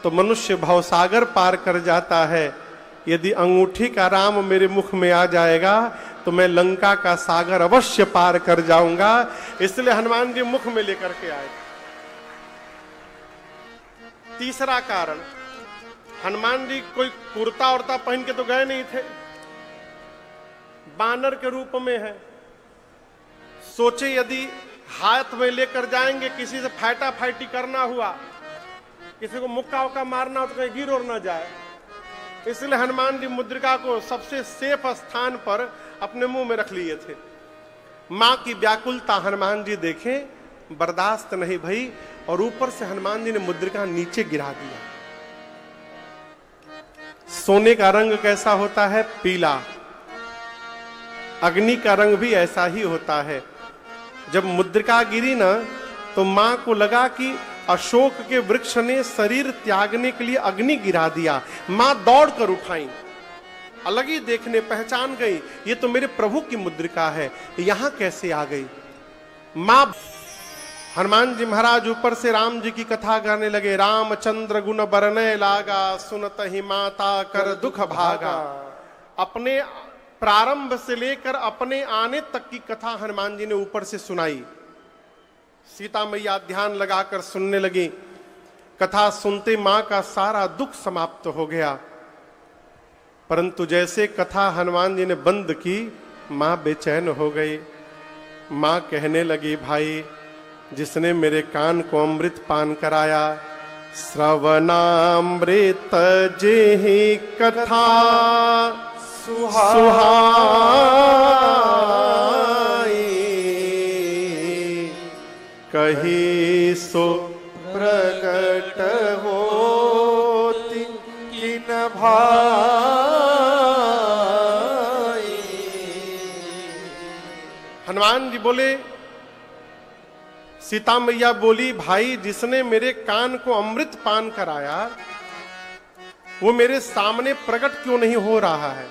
तो मनुष्य भवसागर पार कर जाता है, यदि अंगूठी का राम मेरे मुख में आ जाएगा तो मैं लंका का सागर अवश्य पार कर जाऊंगा। इसलिए हनुमान जी मुख में लेकर के आए। तीसरा कारण, हनुमान जी कोई कुर्ता उर्ता पहन के तो गए नहीं थे, बानर के रूप में है। सोचे यदि हाथ में लेकर जाएंगे, किसी से फाइटा फाइटी करना हुआ, किसी को मुक्का उक्का मारना हो तो कहीं गिर और ना जाए, इसलिए हनुमान जी मुद्रिका को सबसे सेफ स्थान पर अपने मुंह में रख लिए थे। मां की व्याकुलता हनुमान जी देखे, बर्दाश्त नहीं भई, और ऊपर से हनुमान जी ने मुद्रिका नीचे गिरा दिया। सोने का रंग कैसा होता है? पीला। अग्नि का रंग भी ऐसा ही होता है। जब मुद्रिका गिरी ना, तो मां को लगा कि अशोक के वृक्ष ने शरीर त्यागने के लिए अग्नि गिरा दिया। मां दौड़ कर उठाई, अलग ही देखने पहचान गई, ये तो मेरे प्रभु की मुद्रिका है, यहां कैसे आ गई? मां हनुमान जी महाराज ऊपर से राम जी की कथा गाने लगे। रामचंद्र गुण बरने लागा, सुनत ही माता कर दुख भागा। अपने प्रारंभ से लेकर अपने आने तक की कथा हनुमान जी ने ऊपर से सुनाई। सीता मैया ध्यान लगाकर सुनने लगी। कथा सुनते मां का सारा दुख समाप्त हो गया। परंतु जैसे कथा हनुमान जी ने बंद की, मां बेचैन हो गई। मां कहने लगी, भाई जिसने मेरे कान को अमृत पान कराया, श्रवणामृत जेहि कथा सुहाई, कही सो प्रकट होती किन भाई। हनुमान जी बोले, सीता मैया बोली, भाई जिसने मेरे कान को अमृत पान कराया, वो मेरे सामने प्रकट क्यों नहीं हो रहा है?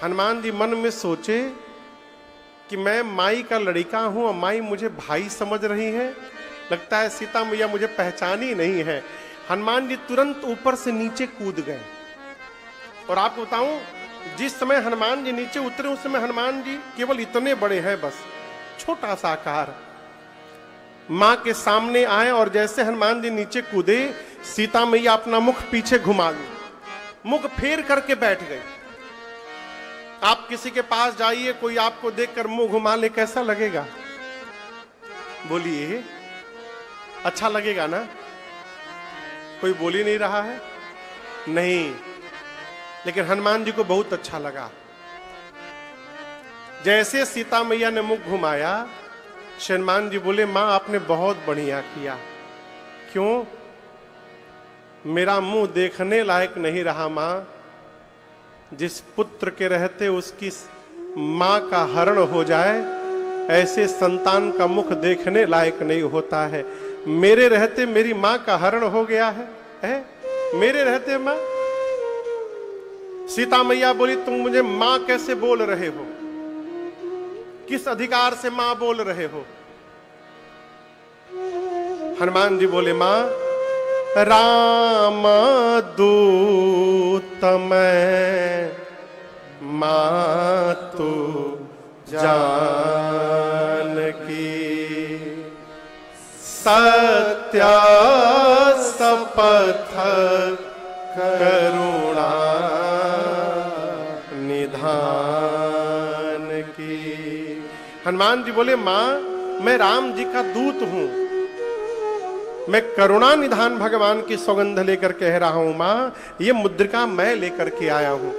हनुमान जी मन में सोचे कि मैं माई का लड़का हूं और माई मुझे भाई समझ रही है, लगता है सीता मैया मुझे पहचानी नहीं है। हनुमान जी तुरंत ऊपर से नीचे कूद गए। और आपको बताऊं, जिस समय हनुमान जी नीचे उतरे उस समय हनुमान जी केवल इतने बड़े हैं, बस छोटा सा आकार। मां के सामने आए और जैसे हनुमान जी नीचे कूदे, सीता मैया अपना मुख पीछे घुमा ली, मुख फेर करके बैठ गई। आप किसी के पास जाइए, कोई आपको देखकर मुंह घुमा ले, कैसा लगेगा? बोलिए, अच्छा लगेगा ना? कोई बोल ही नहीं रहा है, नहीं। लेकिन हनुमान जी को बहुत अच्छा लगा। जैसे सीता मैया ने मुख घुमाया, हनुमान जी बोले, मां आपने बहुत बढ़िया किया। क्यों? मेरा मुंह देखने लायक नहीं रहा मां। जिस पुत्र के रहते उसकी मां का हरण हो जाए, ऐसे संतान का मुख देखने लायक नहीं होता है। मेरे रहते मेरी मां का हरण हो गया है? मेरे रहते मां? सीता मैया बोली, तुम मुझे मां कैसे बोल रहे हो? किस अधिकार से मां बोल रहे हो? हनुमान जी बोले, मां राम दूत मैं, मां तू जान की, सत्य शपथ करुणा निधान की। हनुमान जी बोले, मां मैं राम जी का दूत हूं, मैं करुणा निधान भगवान की सौगंध लेकर कह रहा हूं। मां ये मुद्रिका मैं लेकर के आया हूं।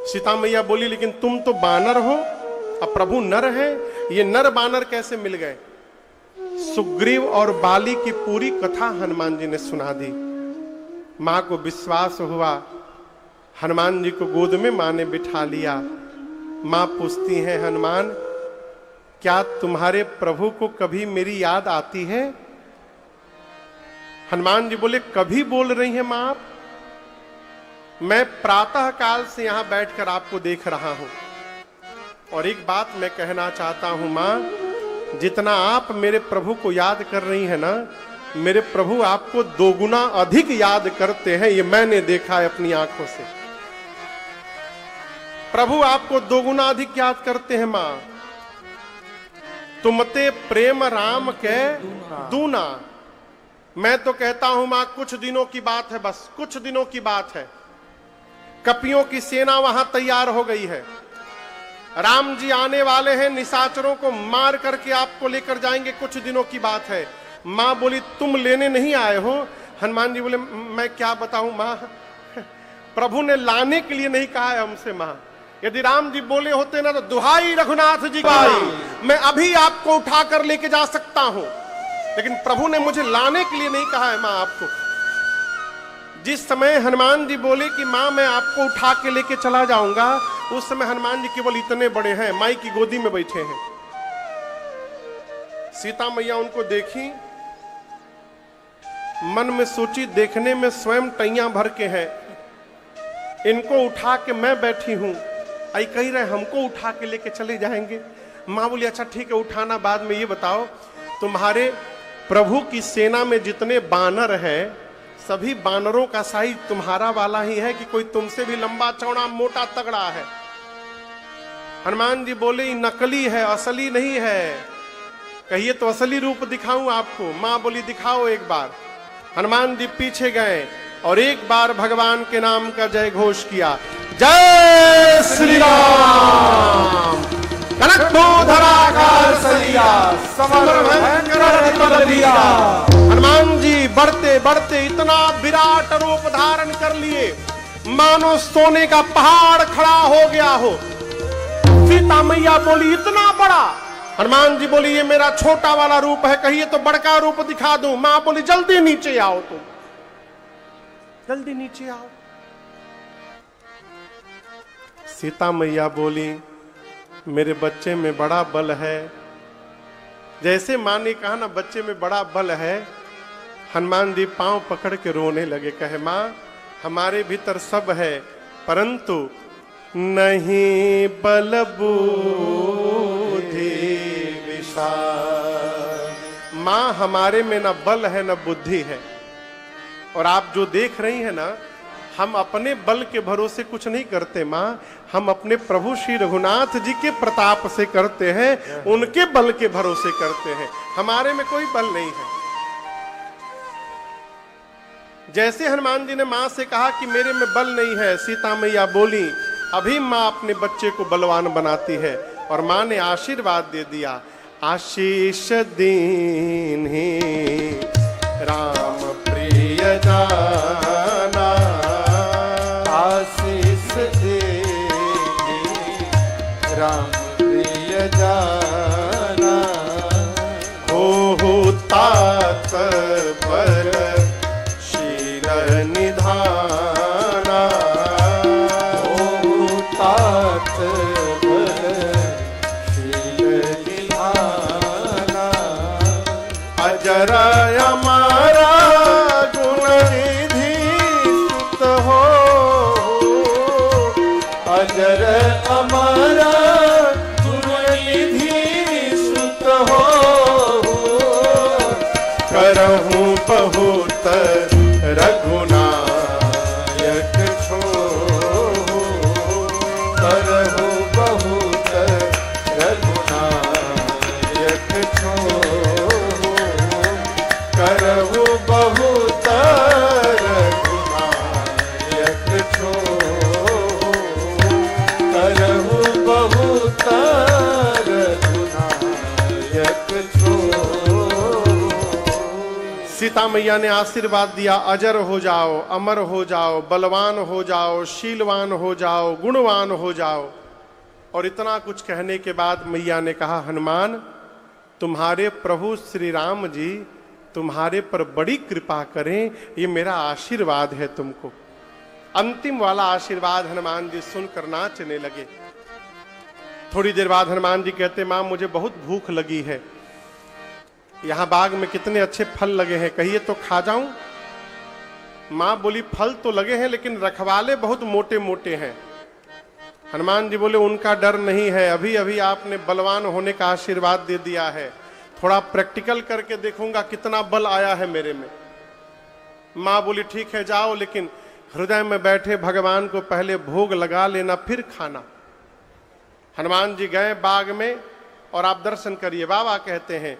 सीता मैया बोली, लेकिन तुम तो बानर हो और प्रभु नर है, ये नर बानर कैसे मिल गए? सुग्रीव और बाली की पूरी कथा हनुमान जी ने सुना दी। मां को विश्वास हुआ। हनुमान जी को गोद में मां ने बिठा लिया। मां पूछती हैं, हनुमान क्या तुम्हारे प्रभु को कभी मेरी याद आती है? हनुमान जी बोले, कभी बोल रही हैं मां आप? मैं प्रातः काल से यहां बैठकर आपको देख रहा हूं। और एक बात मैं कहना चाहता हूं मां, जितना आप मेरे प्रभु को याद कर रही हैं ना, मेरे प्रभु आपको दोगुना अधिक याद करते हैं। ये मैंने देखा है अपनी आंखों से। प्रभु आपको दोगुना अधिक याद करते हैं मां। तुमते प्रेम राम के दूना। मैं तो कहता हूं मां, कुछ दिनों की बात है, बस कुछ दिनों की बात है। कपियों की सेना वहां तैयार हो गई है। राम जी आने वाले हैं, निशाचरों को मार करके आपको लेकर जाएंगे, कुछ दिनों की बात है। मां बोली, तुम लेने नहीं आए हो? हनुमान जी बोले, मैं क्या बताऊं मां, प्रभु ने लाने के लिए नहीं कहा है हमसे मां। यदि राम जी बोले होते ना, तो दुहाई रघुनाथ जी की, मैं अभी आपको उठाकर लेके जा सकता हूं, लेकिन प्रभु ने मुझे लाने के लिए नहीं कहा है मां आपको। जिस समय हनुमान जी बोले कि माँ मैं आपको उठा के लेके चला जाऊंगा, उस समय हनुमान जी केवल इतने बड़े हैं, माई की गोदी में बैठे हैं। सीता मैया उनको देखी, मन में सोची देखने में स्वयं टैया भर के हैं, इनको उठा के मैं बैठी हूं, आई कह रहे हमको उठा के लेके चले जाएंगे। माँ बोली अच्छा ठीक है उठाना बाद में, ये बताओ तुम्हारे प्रभु की सेना में जितने बानर हैं सभी बानरों का साइज तुम्हारा वाला ही है कि कोई तुमसे भी लंबा चौड़ा मोटा तगड़ा है? हनुमान जी बोले नकली है, असली नहीं है। कहिए तो असली रूप दिखाऊं आपको? मां बोली दिखाओ एक बार। हनुमान जी पीछे गए और एक बार भगवान के नाम का जय घोष किया, जय श्री राम। कनकधराकार सलिया समर भयंकर दिया। हनुमान जी बढ़ते बढ़ते इतना विराट रूप धारण कर लिए, मानो सोने का पहाड़ खड़ा हो गया हो। सीता मैया बोली इतना बड़ा? हनुमान जी बोली ये मेरा छोटा वाला रूप है, कहिए तो बड़का रूप दिखा दूं। मां बोली जल्दी नीचे आओ, तुम जल्दी नीचे आओ। सीता मैया बोली मेरे बच्चे में बड़ा बल है। जैसे मां ने कहा ना बच्चे में बड़ा बल है, हनुमान जी पांव पकड़ के रोने लगे, कहे मां हमारे भीतर सब है परंतु नहीं बल बुद्धि विशाल। मां हमारे में ना बल है ना बुद्धि है। और आप जो देख रही हैं ना, हम अपने बल के भरोसे कुछ नहीं करते मां, हम अपने प्रभु श्री रघुनाथ जी के प्रताप से करते हैं, उनके बल के भरोसे करते हैं, हमारे में कोई बल नहीं है। जैसे हनुमान जी ने मां से कहा कि मेरे में बल नहीं है, सीता मैया बोली अभी मां अपने बच्चे को बलवान बनाती है। और मां ने आशीर्वाद दे दिया, आशीष दीन ही राम प्रिय जाना, आशीष दे राम प्रिय जाना, हो तात पर शील निधाना, हो तात पर शील निधाना, अजर हमारा गुण निधि सुत हो, अजर हमारा गुण निधि सुत हो, करहूं बहुत रघुनायक छो, करहु बहुत रघुनायक छो, करहु बहुत रघुनायक छो, करहु बहुत रघुनायक छो। सीता मैया ने आशीर्वाद दिया, अजर हो जाओ, अमर हो जाओ, बलवान हो जाओ, शीलवान हो जाओ, गुणवान हो जाओ। और इतना कुछ कहने के बाद मैया ने कहा हनुमान तुम्हारे प्रभु श्री राम जी तुम्हारे पर बड़ी कृपा करें, ये मेरा आशीर्वाद है तुमको। अंतिम वाला आशीर्वाद हनुमान जी सुनकर नाचने लगे। थोड़ी देर बाद हनुमान जी कहते मां मुझे बहुत भूख लगी है, यहां बाग में कितने अच्छे फल लगे हैं, कहिए तो खा जाऊं? मां बोली फल तो लगे हैं लेकिन रखवाले बहुत मोटे मोटे हैं। हनुमान जी बोले उनका डर नहीं है, अभी अभी आपने बलवान होने का आशीर्वाद दे दिया है, थोड़ा प्रैक्टिकल करके देखूंगा कितना बल आया है मेरे में। मां बोली ठीक है जाओ, लेकिन हृदय में बैठे भगवान को पहले भोग लगा लेना फिर खाना। हनुमान जी गए बाग में और आप दर्शन करिए। बाबा कहते हैं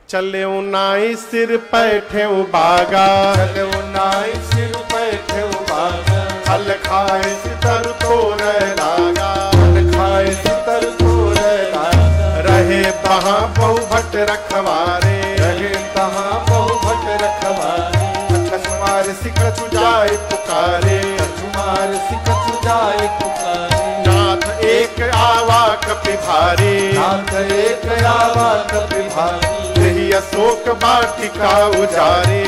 चले नाई सिर पैठे बागा, चले नाई सिर पैठे बागा, फल खाए सितर तोर लागा, फल खाए सितर तोर लागा, रहे तहाँ बहु भट रखवारे, रहे तहाँ बहु भट रखवारे, कछुमार सिकछु जाए पुकारे, कछुमार सिकछु जाए पुकारे, नाथ एक आवा कपि भारी, नाथ एक आवा कपि भारी, यही अशोक वाटिका उजारे,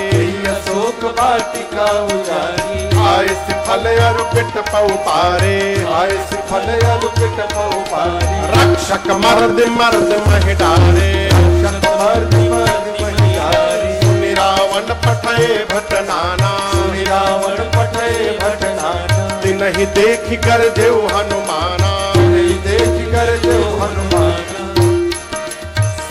अशोक वाटिका उजारी, आए सिफल अरु पिट पौ पारे, आए सिफल अरु पिट पौ पारे, रक्षक मर्द मर्द मह डारे, रक्षक मर्द मर्द महि डारे, सुनि रावण पठय भट नाना, सुनि रावण पठय भट नाना, तिनहि देखि कर जेउ हनुमाना, तिनहि देखि कर जेउ हनुमाना,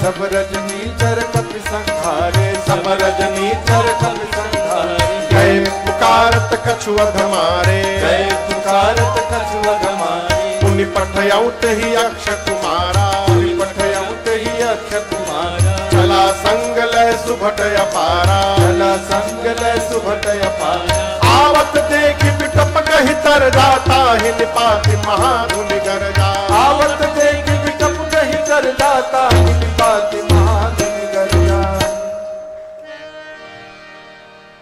सब रजनी चर कपि संहारे, सब रजनी चर कपि संहारे, गए पुकारत कछु अध मारे, गए पुकारत कछु अध मारे, पुनि पठयउ तहि अक्ष कुमारा, पुनि पठयउ तहि अक्ष कुमारा, चला संग लय सुभट अपारा, चला संग लय सुभट अपारा, आवत देखि बिटप कहि तर जाता, हिन पाति महाधुनि गरजा, आवत देखि बिटप कहि कर जाता, हिन पाति महाधुनि गरजा।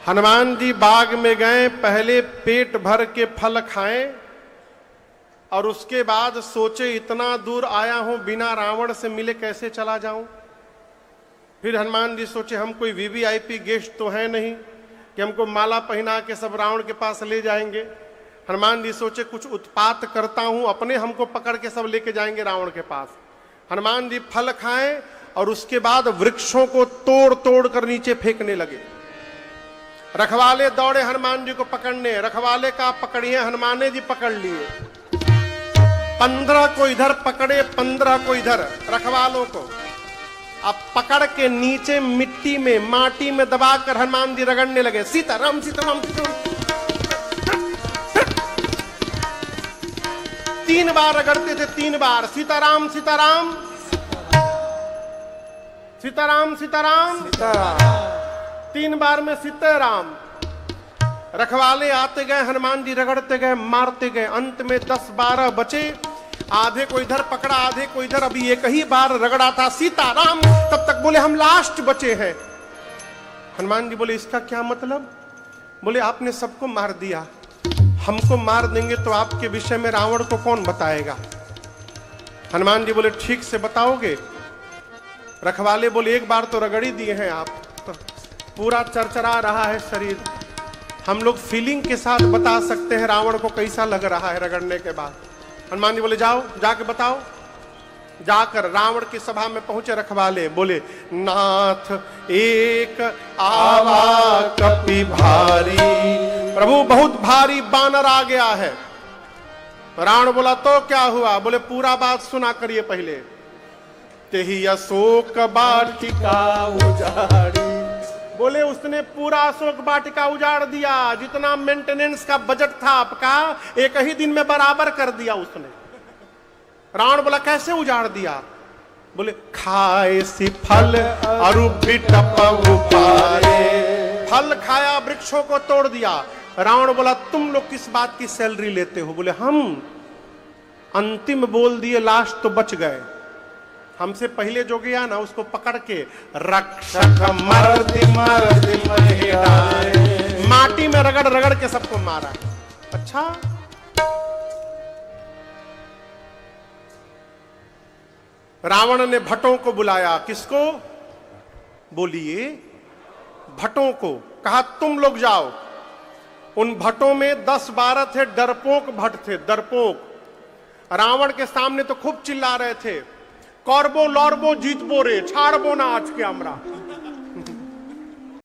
हनुमान जी बाग में गए, पहले पेट भर के फल खाएं और उसके बाद सोचे इतना दूर आया हूं, बिना रावण से मिले कैसे चला जाऊं। फिर हनुमान जी सोचे हम कोई वीवीआईपी गेस्ट तो है नहीं कि हमको माला पहना के सब रावण के पास ले जाएंगे। हनुमान जी सोचे कुछ उत्पात करता हूं, अपने हमको पकड़ के सब लेके जाएंगे रावण के पास। हनुमान जी फल खाएं और उसके बाद वृक्षों को तोड़ तोड़ कर नीचे फेंकने लगे। रखवाले दौड़े हनुमान जी को पकड़ने, रखवाले का पकड़िए, हनुमान जी पकड़ लिए। 15 को इधर पकड़े, 15 को इधर, रखवालों को। अब पकड़ के नीचे मिट्टी में, माटी में दबाकर हनुमान जी रगड़ने लगे, सीताराम सीताराम सीताराम। 3 बार रगड़ते थे, 3 बार, सीताराम सीताराम सीताराम सीताराम सीताराम, 3 बार में सीताराम। रखवाले आते गए, हनुमान जी रगड़ते गए, मारते गए। अंत में 10-12 बचे, आधे को इधर पकड़ा, आधे को इधर। अभी एक ही बार रगड़ा था, सीताराम। तब तक बोले हम लास्ट बचे हैं। हनुमान जी बोले इसका क्या मतलब? बोले आपने सबको मार दिया, हमको मार देंगे तो आपके विषय में रावण को कौन बताएगा? हनुमान जी बोले ठीक से बताओगे? रखवाले बोले एक बार तो रगड़ी दिए हैं आप, पूरा चरचरा रहा है शरीर, हम लोग फीलिंग के साथ बता सकते हैं रावण को कैसा लग रहा है रगड़ने के बाद। हनुमान जी बोले जाओ, जाके बताओ। जाकर रावण की सभा में पहुंचे रखवाले, बोले नाथ एक आवा कपि भारी, प्रभु बहुत भारी बानर आ गया है। रावण बोला तो क्या हुआ? बोले पूरा बात सुना करिए पहले। तेहि अशोक वाटिका उजाड़ी, बोले उसने पूरा अशोक वाटिका उजाड़ दिया। जितना मेंटेनेंस का बजट था आपका, एक ही दिन में बराबर कर दिया उसने। रावण बोला कैसे उजाड़ दिया? बोले खाए सी फल अरु बिटप पारे, फल खाया, वृक्षों को तोड़ दिया। रावण बोला तुम लोग किस बात की सैलरी लेते हो? बोले हम अंतिम बोल दिए, लास्ट तो बच गए। हमसे पहले जो गया ना उसको पकड़ के रक्षक मर्द मर्द महि डारे, माटी में रगड़ रगड़ के सबको मारा। अच्छा, रावण ने भट्टों को बुलाया। किसको? बोलिए, भट्टों को। कहा तुम लोग जाओ। उन भट्टों में 10-12 थे, डरपोक भट्ट थे, डरपोक। रावण के सामने तो खूब चिल्ला रहे थे, करबो लड़बो जीतबो रे, छाड़बो ना आज के हमरा।